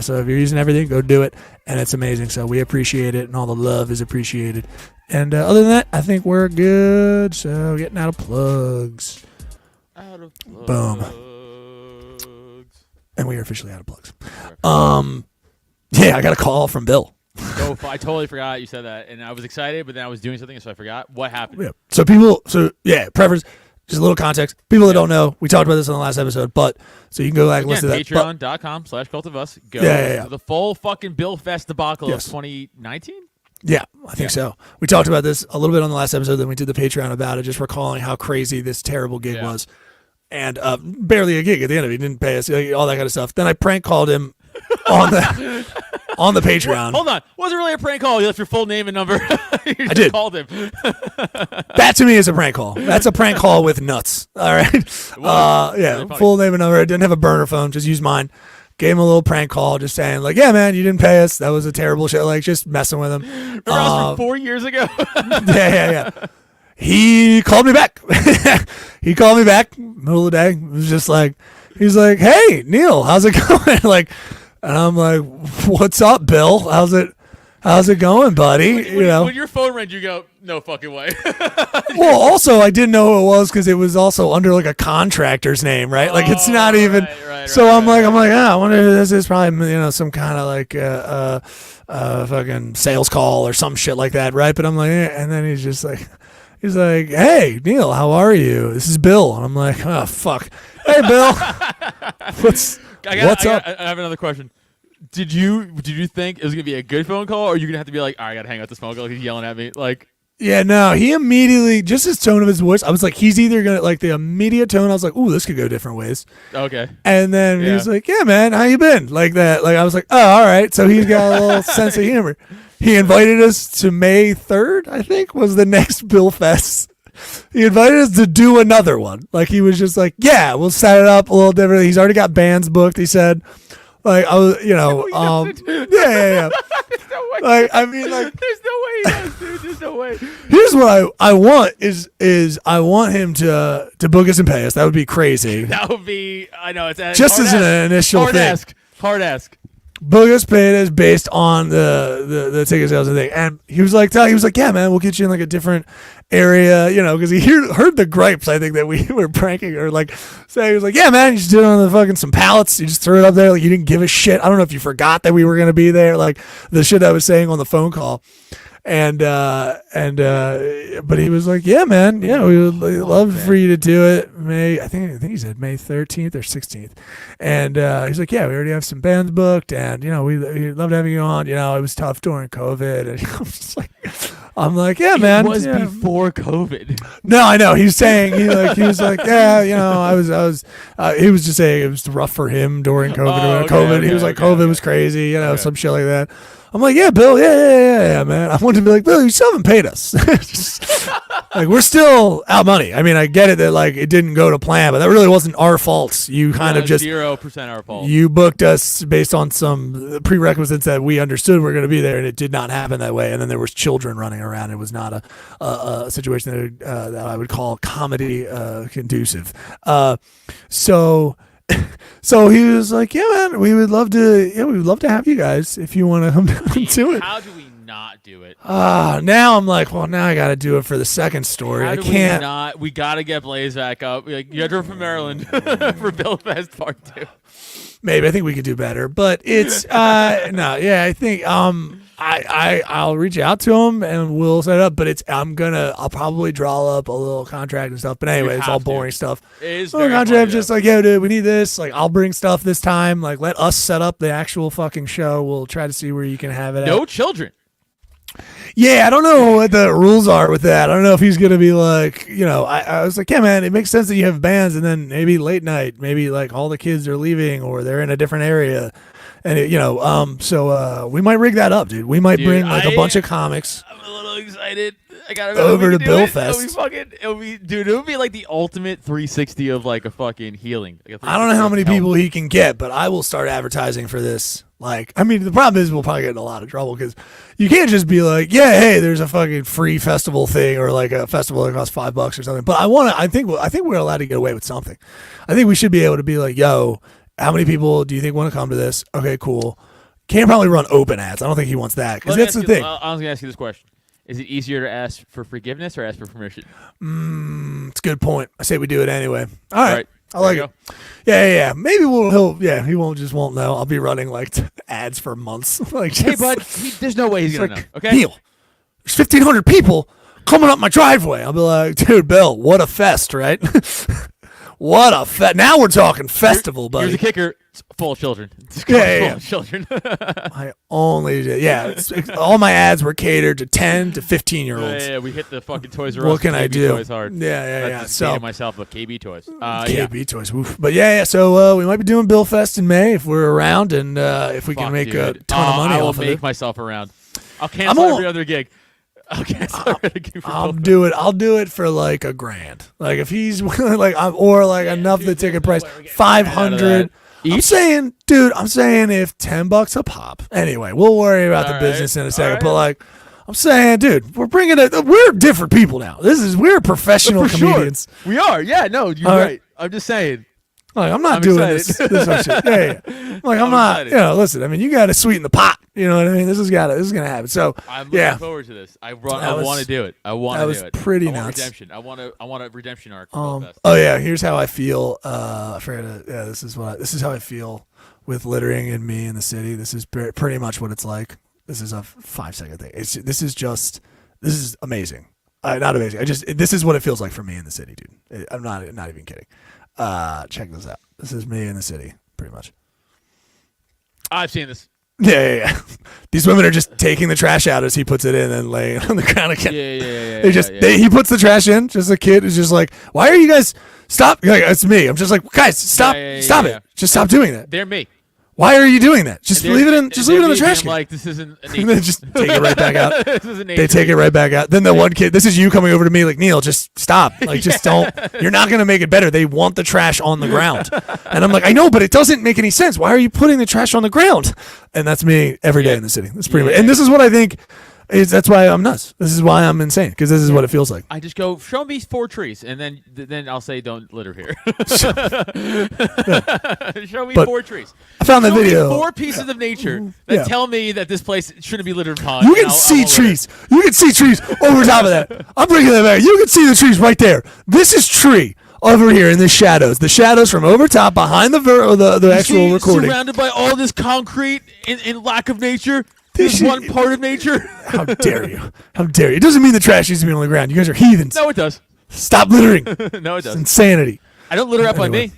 So if you're using everything, go do it, and it's amazing. So we appreciate it, and all the love is appreciated. And other than that, I think we're good. So getting out of plugs. Boom. And we are officially out of plugs. I got a call from Bill. I totally forgot you said that, and I was excited, but then I was doing something, so I forgot. What happened? Yeah. Preference. Just a little context. People that don't know, we talked about this in the last episode, but so you can go back and listen to that. Patreon.com/Cult of Us. Go to the full fucking Bill Fest debacle of 2019? Yeah, I think so. We talked about this a little bit on the last episode, then we did the Patreon about it, just recalling how crazy this terrible gig was. And barely a gig at the end of it. He didn't pay us, all that kind of stuff. Then I prank called him on the Patreon. Hold on. It wasn't really a prank call. You left your full name and number. I did. Called him. That to me is a prank call. That's a prank call with nuts. All right. Really full name and number. I didn't have a burner phone. Just used mine. Gave him a little prank call, just saying like, yeah, man, you didn't pay us. That was a terrible shit. Like just messing with him. Remember I was from 4 years ago? Yeah. He called me back. Middle of the day. It was just like, he's like, hey, Neil, how's it going? And I'm like, what's up, Bill? How's it going, buddy? When your phone rings, you go, no fucking way. Well, also, I didn't know who it was because it was also under like a contractor's name, right? Like it's not even. I'm like, I wonder if this is probably some kind of like fucking sales call or some shit like that, right? But I'm like, and then he's like, hey, Neil, how are you? This is Bill, and I'm like, oh fuck, hey, Bill, what's up? I have another question. Did you think it was gonna be a good phone call, or are you gonna have to be like, all right, I gotta hang out this phone call? He's yelling at me, like. Yeah, no, he immediately, just his tone of his voice, I was like, he's either gonna, like the immediate tone, I was like, ooh, this could go different ways. Okay. And then he was like, yeah, man, how you been? Like that. Like I was like, oh, all right. So he's got a little sense of humor. He invited us to May 3rd, I think, was the next Bill Fest. He invited us to do another one. Like he was just like, yeah, we'll set it up a little different. He's already got bands booked, he said. Like I was, yeah. There's no way. Like I mean, like there's no way he does, dude. There's no way. Here's what I want is I want him to book us and pay us. That would be crazy. That would be. I know it's just as an initial thing. Hard ask. Book us, pay us based on the ticket sales and thing. And he was like, yeah, man, we'll get you in like a different area, because he heard the gripes, I think, that we were pranking or like saying, he was like, yeah, man, you just did it on the fucking some pallets. You just threw it up there. Like you didn't give a shit. I don't know if you forgot that we were going to be there. Like the shit I was saying on the phone call. But he was like, yeah, man, yeah, we would love for you to do it. I think he said May 13th or 16th. And he's like, yeah, we already have some bands booked, and we'd love having you on. It was tough during COVID, and I'm like, yeah, man. It was before COVID. No, I know. He's saying he was like, yeah, I was. He was just saying it was rough for him during COVID. He was like, COVID was crazy, some shit like that. I'm like, yeah, Bill, yeah, man. I wanted to be like, Bill, you still haven't paid us. Like, we're still out money. I mean, I get it that, like, it didn't go to plan, but that really wasn't our fault. You kind of just... 0% our fault. You booked us based on some prerequisites that we understood were going to be there, and it did not happen that way. And then there was children running around. It was not a situation that I would call comedy conducive. So he was like, yeah, man, we would love to have you guys if you want to come down and do it. How do we not do it? Now I'm like, well, now I got to do it for the second story. How I do can't. We not. We got to get Blaze back up. Like, you're from Maryland for Billfest Part 2. Maybe I think we could do better, but it's no, yeah. I think I'll reach out to him and we'll set it up. But I'll probably draw up a little contract and stuff. But anyway, it's all boring stuff. It is little very contract, funny, just though. like, yo, dude, we need this. Like, I'll bring stuff this time. Like, let us set up the actual fucking show. We'll try to see where you can have it. No at. children. Yeah, I don't know what the rules are with that. I don't know if he's gonna be like, I was like, yeah, man, it makes sense that you have bands, and then maybe late night, maybe like all the kids are leaving or they're in a different area, and so we might rig that up, dude. We might bring like a bunch of comics. I'm a little excited. I gotta over to Billfest. It would be like the ultimate 360 of like a fucking healing. Like I don't know how many people he can get, but I will start advertising for this. Like, I mean, the problem is we'll probably get in a lot of trouble because you can't just be like, yeah, hey, there's a fucking free festival thing or like a festival that costs $5 or something. But I think we're allowed to get away with something. I think we should be able to be like, yo, how many people do you think want to come to this? Okay, cool. Can't probably run open ads. I don't think he wants that because that's the thing. I was gonna ask you this question: is it easier to ask for forgiveness or ask for permission? It's a good point. I say we do it anyway. All right. I like it. Go. Yeah. Maybe he won't know. I'll be running like ads for months. Like, Hey, bud, there's no way he's gonna know. Okay, Neil, there's 1,500 people coming up my driveway. I'll be like, dude, Bill, what a fest, right? What a fest. Now we're talking festival, buddy. Here's the kicker: it's full of children. It's Yeah, full yeah. of children. I only did. Yeah, all my ads were catered to 10 to 15-year-olds. Yeah, we hit the fucking Toys R Us. What can I KB do? Toys hard. Yeah. That's So myself a KB Toys. KB Toys. Woof. But yeah. So we might be doing Billfest in May if we're around and if we can make a ton of money I will off of make it. myself around. I'll cancel every other gig. I'll cancel every gig. I'll do it. I'll do it for like $1,000. Like if he's like, or like enough the ticket price, 500. I'm saying if $10 a pop. Anyway, we'll worry about the business in a second. But like, I'm saying, dude, we're different people now. We're professional comedians. Sure. We are. Yeah. No, you're right. I'm just saying. Like, I'm not doing this shit. Yeah. Like, I'm not, excited. Listen, I mean, you got to sweeten the pot. You know what I mean? This is going to happen. So, I'm looking forward to this. I want to do it. I want to do it. That was pretty I want nuts. Redemption. I want a redemption arc. Oh yeah, here's how I feel. I forgot to, this is how I feel with littering and me in the city. This is pretty much what it's like. This is a 5-second thing. This is amazing. Not amazing. This is what it feels like for me in the city, dude. I'm not even kidding. Check this out. This is me in the city, pretty much. I've seen this. Yeah. These women are just taking the trash out as he puts it in and laying it on the ground again. Yeah. He puts the trash in. Just a kid is just like, why are you guys stop? Like, it's me. I'm just like, guys, stop it. Just stop doing that. They're me. Why are you doing that? Just leave it in. Just leave it in the trash can. Like, this isn't. And then just take it right back out. They take it right back out. Then the one kid. This is you coming over to me like, Neil, just stop. Like, just don't. You're not gonna make it better. They want the trash on the ground. And I'm like, I know, but it doesn't make any sense. Why are you putting the trash on the ground? And that's me every day in the city. That's pretty much. And this is what I think. That's why I'm nuts. This is why I'm insane, because this is what it feels like. I just go, show me 4 trees, and then I'll say, don't litter here. Show me 4 trees. I found that video. 4 pieces of nature that tell me that this place shouldn't be littered upon. You can see trees. You can see trees over top of that. I'm bringing that back. You can see the trees right there. This is tree. Over here in the shadows. The shadows from over top behind the actual recording. Surrounded by all this concrete in lack of nature. This one part of nature. How dare you? How dare you? It doesn't mean the trash needs to be on the ground. You guys are heathens. No, it does. Stop littering. No, it It's does. insanity. I don't litter out by me.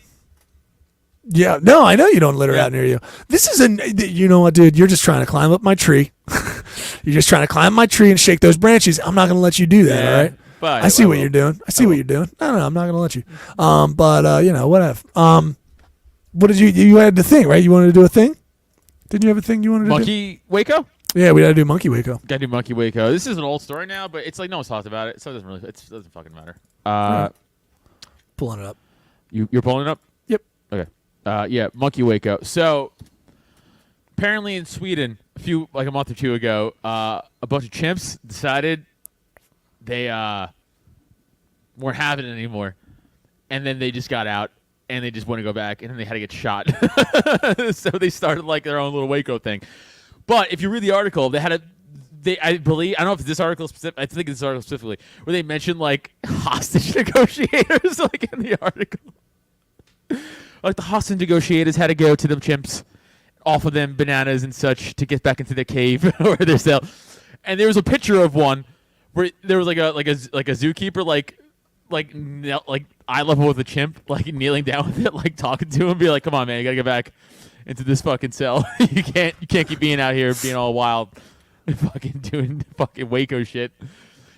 Yeah, no, I know you don't litter out near you. This is you know what, dude? You're just trying to climb up my tree. You're just trying to climb my tree and shake those branches. I'm not going to let you do that, all right? But I see what you're doing. I see what you're doing. No, I'm not going to let you. But whatever. What did you had the thing, right? You wanted to do a thing? Didn't you have a thing you wanted to do? Monkey Waco? Yeah, we got to do Monkey Waco. Got to do Monkey Waco. This is an old story now, but it's like no one's talked about it, so it doesn't fucking matter. Pulling it up. You're pulling it up? Yep. Okay. Yeah, Monkey Waco. So apparently in Sweden, a month or two ago, a bunch of chimps decided they weren't having it anymore, and then they just got out and they just want to go back, and then they had to get shot. So they started like their own little Waco thing. But if you read the article, I believe, I don't know if it's this article specific. I think it's this article specifically where they mentioned like hostage negotiators, like in the article. Like the hostage negotiators had to go to them chimps, offer them bananas and such to get back into their cave or their cell. And there was a picture of one where there was like a zookeeper like eye level with a chimp, like kneeling down with it, like talking to him, be like, "Come on, man, you gotta get back into this fucking cell. you can't keep being out here being all wild, and fucking doing fucking Waco shit."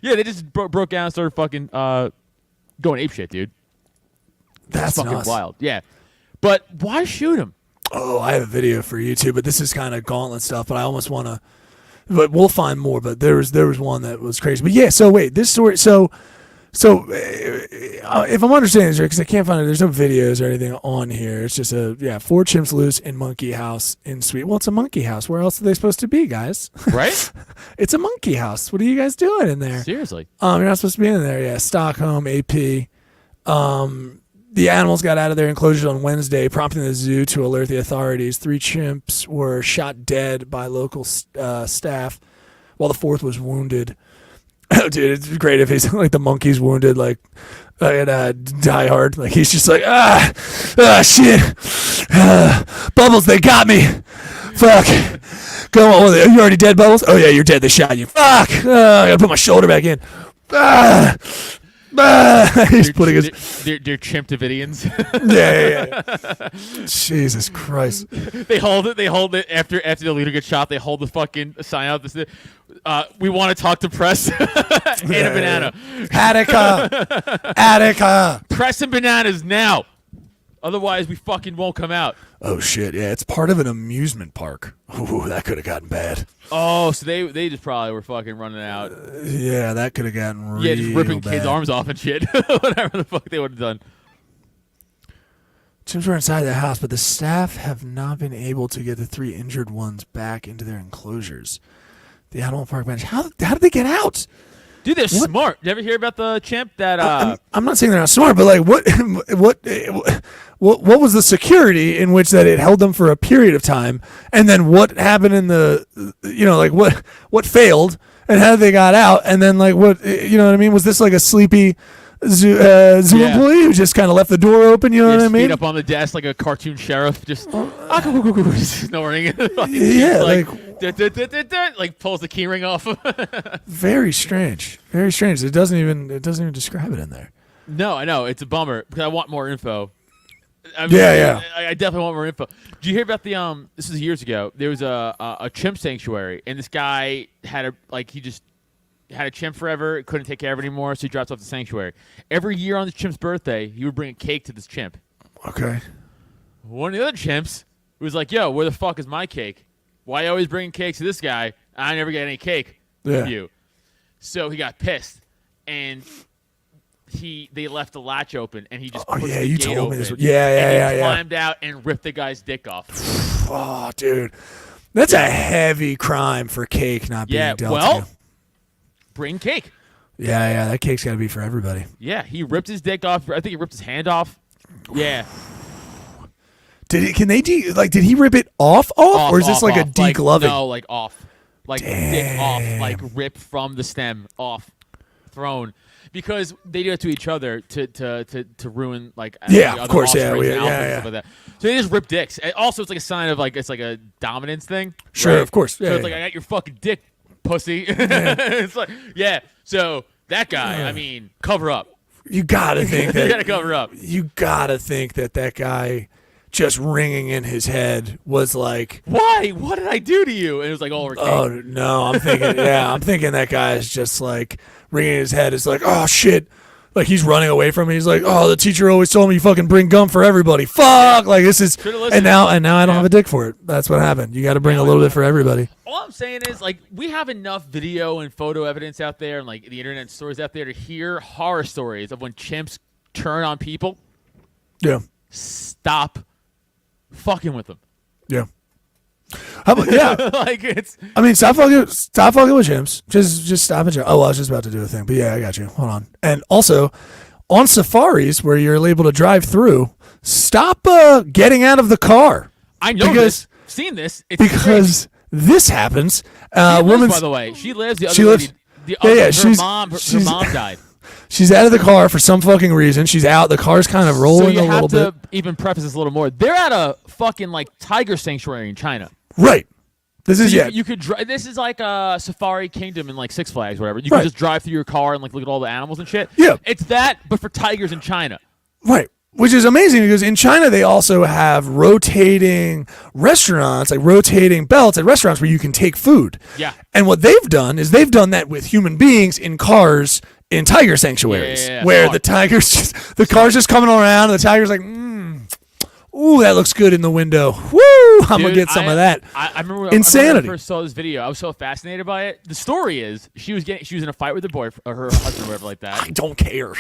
Yeah, they just broke down and started fucking going ape shit, dude. That's fucking nuts. wild. Yeah, but why shoot him? Oh, I have a video for you too, but this is kind of gauntlet stuff. But I almost want to. But we'll find more. But there was one that was crazy. But yeah, so wait, this story. So if I'm understanding this right, because I can't find it, there's no videos or anything on here. It's just 4 chimps loose in monkey house in Sweden. Well, it's a monkey house. Where else are they supposed to be, guys? Right? It's a monkey house. What are you guys doing in there? Seriously? You're not supposed to be in there. Yeah, Stockholm, AP. The animals got out of their enclosures on Wednesday, prompting the zoo to alert the authorities. 3 chimps were shot dead by local staff, while the 4th was wounded. Oh, dude, it's great if he's like the monkey's wounded, like in Die Hard. Like he's just like, shit, Bubbles, they got me. Fuck. Go on. Are you already dead, Bubbles? Oh yeah, you're dead. They shot you. Fuck. I gotta put my shoulder back in. He's putting his. They're chimp Davidians. Yeah. Jesus Christ. They hold it after the leader gets shot. They hold the fucking sign out. We want to talk to press and a banana. Attica. Press and bananas now. Otherwise, we fucking won't come out. Oh shit! Yeah, it's part of an amusement park. Ooh, that could have gotten bad. Oh, so they just probably were fucking running out. Yeah, that could have gotten real just ripping bad. kids' arms off and shit. Whatever the fuck they would have done. Chimps were inside the house, but the staff have not been able to get the 3 injured ones back into their enclosures. The animal park manager. How did they get out? Dude, they're smart. Did you ever hear about the chimp that? I'm not saying they're not smart, but like, what was the security in which that it held them for a period of time, and then what happened in the, like what failed, and how they got out, and then like what, what I mean? Was this like a sleepy zoo employee who just kind of left the door open? You know what I mean? Feet up on the desk like a cartoon sheriff, just snoring. Yeah, like pulls the key ring off. Very strange. Very strange. It doesn't even describe it in there. No, I know it's a bummer because I want more info. I definitely want more info. Did you hear about the This was years ago. There was a chimp sanctuary, and this guy had he just had a chimp forever, couldn't take care of it anymore, so he dropped off the sanctuary. Every year on this chimp's birthday, he would bring a cake to this chimp. Okay. One of the other chimps was like, "Yo, where the fuck is my cake? Why you always bringing cakes to this guy? I never get any cake from you." So he got pissed, and they left the latch open, and he just pushed the you gate told open, me this. and he climbed out and ripped the guy's dick off. Oh, dude, that's a heavy crime for cake not being dealt to. Bring cake. Yeah, that cake's got to be for everybody. Yeah, he ripped his dick off. I think he ripped his hand off. Yeah. Did he rip it off, or is this like a degloving? No, like off. Like dick off, like ripped from the stem off, thrown. Because they do it to each other to ruin like of course, stuff like that. So they just rip dicks. And also, it's like a sign of it's like a dominance thing. Sure, right? of course. So it's like I got your fucking dick, pussy. It's like So that guy, I mean, cover up. You gotta think that you gotta cover up. You gotta think that guy just ringing in his head was like, why? What did I do to you? And it was like all over. Oh no, I'm thinking that guy is just like ringing in his head. It's like, oh shit. Like he's running away from me. He's like, oh, the teacher always told me you fucking bring gum for everybody. Fuck! Like this is, and now I don't have a dick for it. That's what happened. You got to bring a little bit for everybody. All I'm saying is, like, we have enough video and photo evidence out there, and like the internet stories out there to hear horror stories of when chimps turn on people. Yeah. Stop fucking with them. Yeah. How about, like it's. I mean, stop fucking with chimps. Just stop it. Oh, well, I was just about to do a thing, but yeah, I got you. Hold on. And also, on safaris where you're able to drive through, stop getting out of the car. I know this. Seen this. It's because this happens. She lives, Woman's, by the way. She lives. The other she lives. lady, her mom died. She's out of the car for some fucking reason. She's out. The car's kind of rolling a little bit. So you have to even preface this a little more. They're at a fucking like tiger sanctuary in China. Right. This is You could drive. This is like a Safari Kingdom in like Six Flags, whatever. You can just drive through your car and like look at all the animals and shit. Yeah. It's that, but for tigers in China. Right. Which is amazing because in China they also have rotating restaurants, like rotating belts at restaurants where you can take food. Yeah. And what they've done is they've done that with human beings in cars in tiger sanctuaries, where the tigers, the car's just coming around, and the tiger's like, ooh, that looks good in the window. Woo! I'm gonna get some of that. I remember insanity. when I first saw this video, I was so fascinated by it. The story is she was in a fight with her boyfriend or her husband or whatever like that. I don't care.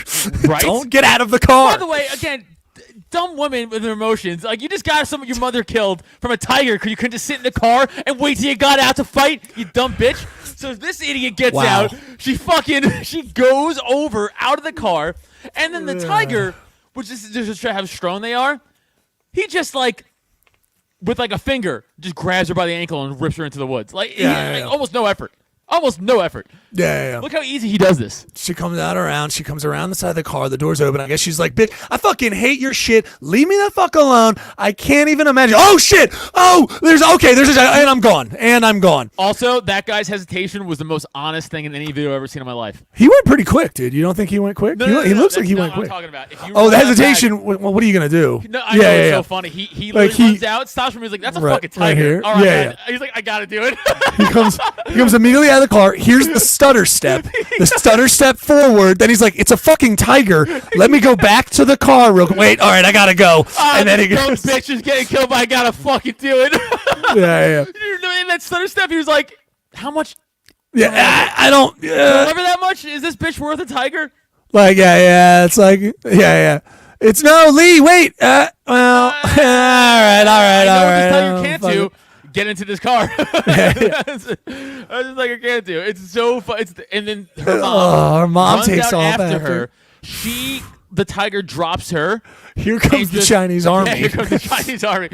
Right? Don't get out of the car. By the way, again, dumb women with their emotions. Like you just got your mother killed from a tiger because you couldn't just sit in the car and wait till you got out to fight. You dumb bitch. So this idiot gets out. She goes over out of the car, and then the tiger, which is just how strong they are. He just like, with like a finger, just grabs her by the ankle and rips her into the woods. Like, almost no effort. Almost no effort. Yeah. Look how easy he does this. She comes she comes around the side of the car, the door's open. I guess she's like, bitch, I fucking hate your shit. Leave me the fuck alone. I can't even imagine. Oh shit. Oh, there's and I'm gone. Also, that guy's hesitation was the most honest thing in any video I've ever seen in my life. He went pretty quick, dude. You don't think he went quick? No, he looks like he went what quick. I'm talking about. If you The hesitation. Well, what are you gonna do? No, I know it's so funny. He literally runs out, stops from me. He's like, "That's a fucking tiger." Right here. All right, he's like, "I gotta do it." He comes immediately out of the car. Here's the stutter step. The stutter step forward. Then he's like, "It's a fucking tiger. Let me go back to the car real quick. Wait, all right, I gotta go." And then he goes, "Bitch is getting killed, but I gotta fucking do it." Yeah. In that stutter step, he was like, "How much?" Yeah, I don't. Remember that much? Is this bitch worth a tiger? Like, It's like, It's no, Lee. Wait. All right. This tiger can't do. Get into this car. I was just like, I can't do. It's so fun. And then her mom takes off after her. The tiger drops her. Here comes the Chinese army. Yeah, here comes the Chinese army.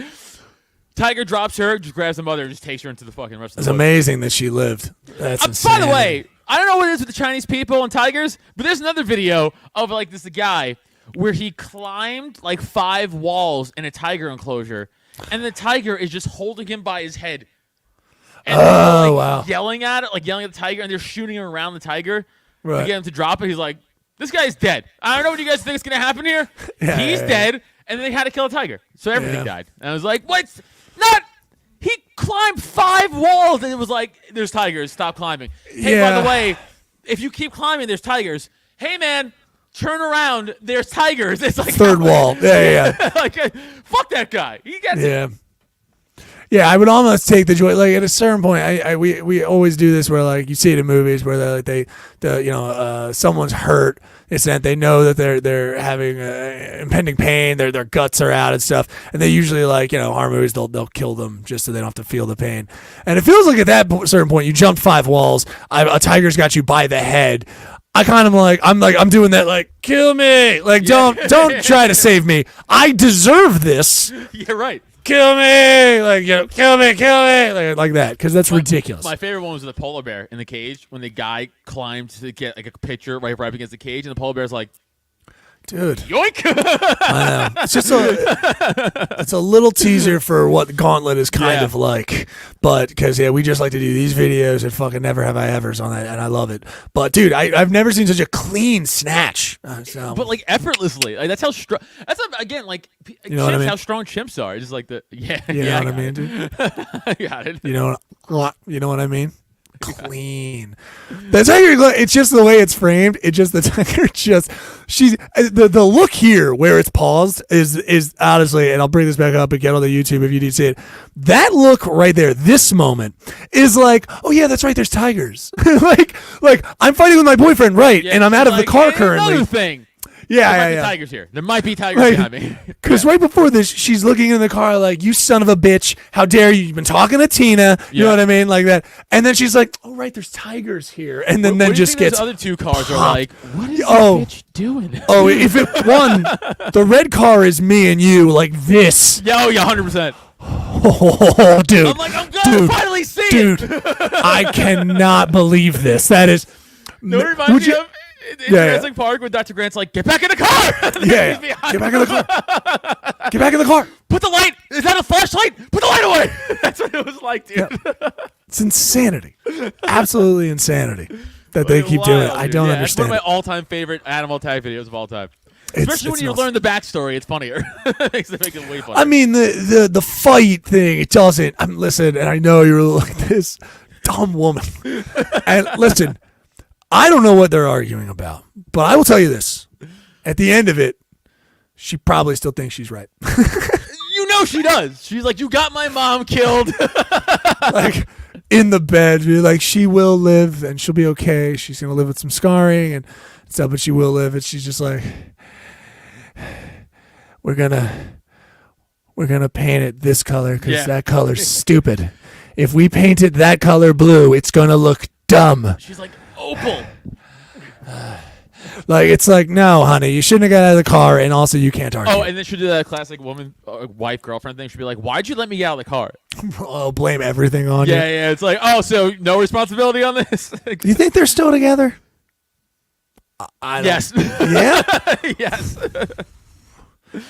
Tiger drops her, just grabs the mother, and just takes her into the fucking rest of the It's amazing that she lived. That's insane. By the way, I don't know what it is with the Chinese people and tigers, but there's another video of like this guy where he climbed like 5 walls in a tiger enclosure, and the tiger is just holding him by his head. And wow. Yelling at the tiger, and they're shooting him around the tiger to get him to drop it. He's like, "This guy's dead. I don't know what you guys think is going to happen here." He's dead, and then they had to kill a tiger. So everything died. And I was like, what? He climbed 5 walls, and it was like, there's tigers. Stop climbing. Hey, by the way, if you keep climbing, there's tigers. Hey, man, turn around. There's tigers. It's like 3rd wall. Yeah. Like, fuck that guy. He gets it. Yeah, I would almost take the joy. Like at a certain point, we always do this where like you see it in movies where someone's hurt. It's that they know that they're having impending pain. Their guts are out and stuff, and they usually horror movies they'll kill them just so they don't have to feel the pain. And it feels like at that certain point you jumped 5 walls. A tiger's got you by the head. I kind of I'm doing that like kill me don't try to save me. I deserve this. Yeah, right. Kill me, kill me, like that, because that's ridiculous. My favorite one was the polar bear in the cage when the guy climbed to get like a picture right up against the cage, and the polar bear's like, dude, yoink! I know. It's just it's a little teaser for what Gauntlet is kind of like, but because we just like to do these videos and fucking never have I ever's on that, and I love it. But dude, I've never seen such a clean snatch. But like effortlly, like that's how strong. That's again like how strong chimps are. Just like you know what I mean, dude. I got it. You know what I mean. Clean. The tiger. It's just the way it's framed. It just the tiger. She's the look here where it's paused is honestly, and I'll bring this back up and get on the YouTube if you need to see it. That look right there, this moment is like, oh yeah, that's right. There's tigers. like I'm fighting with my boyfriend, right? And I'm out of the car currently. Another thing. Yeah, there might be tigers here. There might be tigers behind me. Because right before this, she's looking in the car like, you son of a bitch. How dare you? You've been talking to Tina. You know what I mean? Like that. And then she's like, oh, right, there's tigers here. And then just gets. Those other 2 cars are like, what is this bitch doing? Oh, if it won, the red car is me and you like this. Yo, 100%. Oh, dude. I'm like, I'm gonna finally save see dude, it. I cannot believe this. That is. No, it reminds me of in Yeah, Jurassic Park when Dr. Grant's like, get back in the car. Yeah, He's get back in the car. Get back in the car. Put the light. Is that a flashlight? Put the light away. That's what it was like, dude. Yeah. It's insanity. Absolutely insanity that they keep doing it. I don't understand. It's one of my all-time favorite animal attack videos of all time. Especially when you nuts. learn the backstory, it's funnier. It makes it way funnier. I mean, the fight thing, it doesn't. Listen, and I know you're like this dumb woman. And listen, I don't know what they're arguing about, but I will tell you this. At the end of it, she probably still thinks she's right. You know she does. She's like, you got my mom killed. Like, in the bed, you're like, she will live and she'll be okay. She's going to live with some scarring and stuff, but she will live. And she's just like, we're gonna paint it this color because that color's stupid. If we paint it that color blue, it's going to look dumb. She's like, opal. Like, it's like, no, honey, you shouldn't have got out of the car, and also you can't argue. Oh, and then she'll do that classic woman, wife, girlfriend thing. She'll be like, why'd you let me get out of the car? Oh, blame everything on you. Yeah, it's like, oh, so no responsibility on this? Do you think they're still together? I don't. Yes. Yeah? Yes.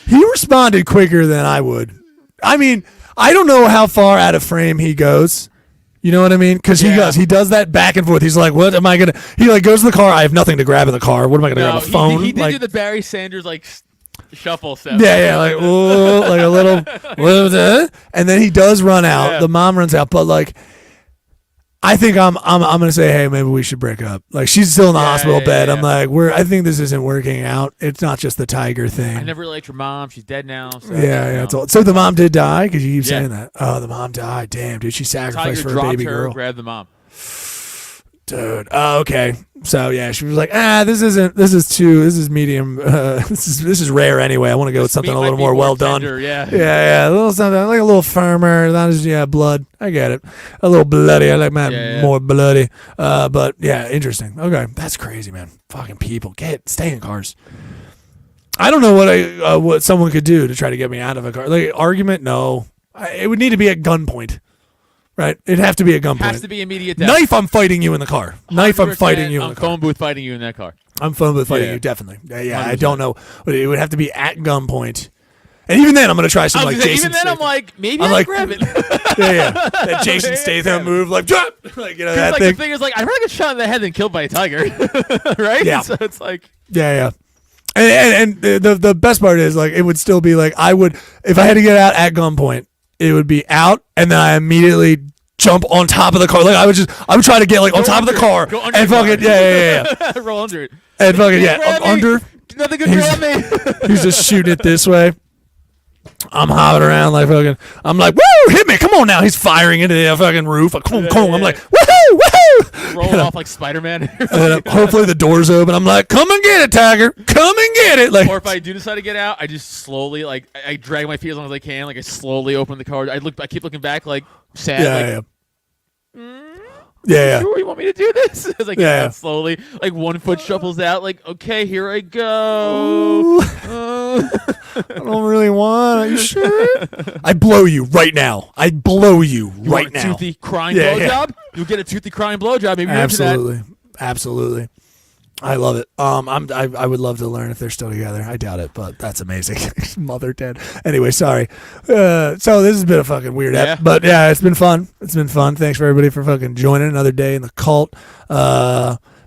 He responded quicker than I would. I mean, I don't know how far out of frame he goes. You know what I mean? Because he does that back and forth. He's like, what am I going to... He like goes to the car. I have nothing to grab in the car. What am I going to grab? A phone? He did like, do the Barry Sanders, like, shuffle stuff. Yeah, like, ooh, like a little... And then he does run out. Yeah. The mom runs out. But, like, I think I'm going to say, hey, maybe we should break up. Like, she's still in the hospital bed. Yeah. I'm like, I think this isn't working out. It's not just the tiger thing. I never really liked your mom. She's dead now. So, Yeah. So the mom did die? Because you keep saying that. Oh, the mom died. Damn, dude. She sacrificed Tiger for a baby dropped her, girl. grabbed the mom. Dude. Oh, okay. So yeah, she was like, this is medium. This is rare anyway. I want to go with something a little more well done. Tender, yeah. Yeah, a little something like a little firmer. Not as blood. I get it. A little bloody. I like mine more bloody. But yeah, interesting. Okay, that's crazy, man. Fucking people, stay in cars. I don't know what someone could do to try to get me out of a car. Like argument, no. It would need to be at gunpoint. Right? It'd have to be a gunpoint. Has to be immediate death. Knife, I'm fighting you in the car. Knife, I'm fighting you in the car. Phone booth fighting you in that car. I'm phone booth fighting you, definitely. Yeah, I don't know. But it would have to be at gunpoint. And even then, I'm going to try some like Jason Even then, Statham. I'm like, maybe I'll grab it. Yeah. That Jason Statham move, like, drop! Like, you know, that thing. The thing is, like, I'd rather get shot in the head than killed by a tiger. Right? Yeah. So it's like... Yeah. And the best part is, like, it would still be like, I would, if I had to get out at gunpoint, it would be out, and then I immediately jump on top of the car. Like I would try to get like on top of the car and fucking yeah. Roll under it. And fucking under. Nothing could grab me. He's just shooting it this way. I'm hopping around like fucking. I'm like, woo, hit me, come on now. He's firing into the fucking roof. Like, come on. I'm like, woohoo. Rolling off like Spider-Man. And then hopefully the door's open. I'm like, come and get it, Tiger. Come and get it. Like, or if I do decide to get out, I just slowly like I drag my feet as long as I can. Like I slowly open the car. I keep looking back like sad. Yeah. Sure, you want me to do this? As I get out slowly, like one foot shuffles out. Like, okay, here I go. I don't really want. Are you sure? I blow you right now. I blow you right want now. A toothy crying blowjob? You'll get a toothy crying blowjob. Maybe you're into that. Absolutely. I love it. I would love to learn if they're still together. I doubt it, but that's amazing. Mother dead. Anyway, sorry. So this has been a fucking weird app, but yeah, it's been fun. Thanks for everybody for fucking joining another day in the cult.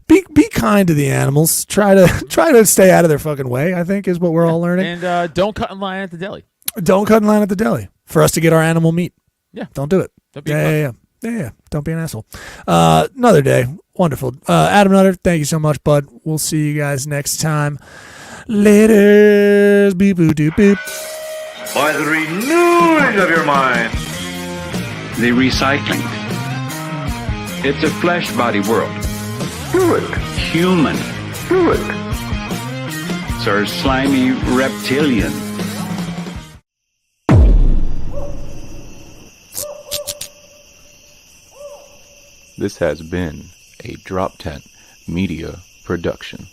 Be kind to the animals. Try to stay out of their fucking way, I think is what we're all learning. And don't cut in line at the deli. Don't cut in line at the deli for us to get our animal meat. Yeah. Don't do it. Don't be Yeah. Don't be an asshole. Another day. Wonderful. Adam Nutter, thank you so much, bud. We'll see you guys next time. Later. Beep boop doop boop. By the renewing of your mind. The recycling. It's a flesh body world. Do it. Human. Do it. It's our slimy reptilian. This has been a Drop Tent Media Production.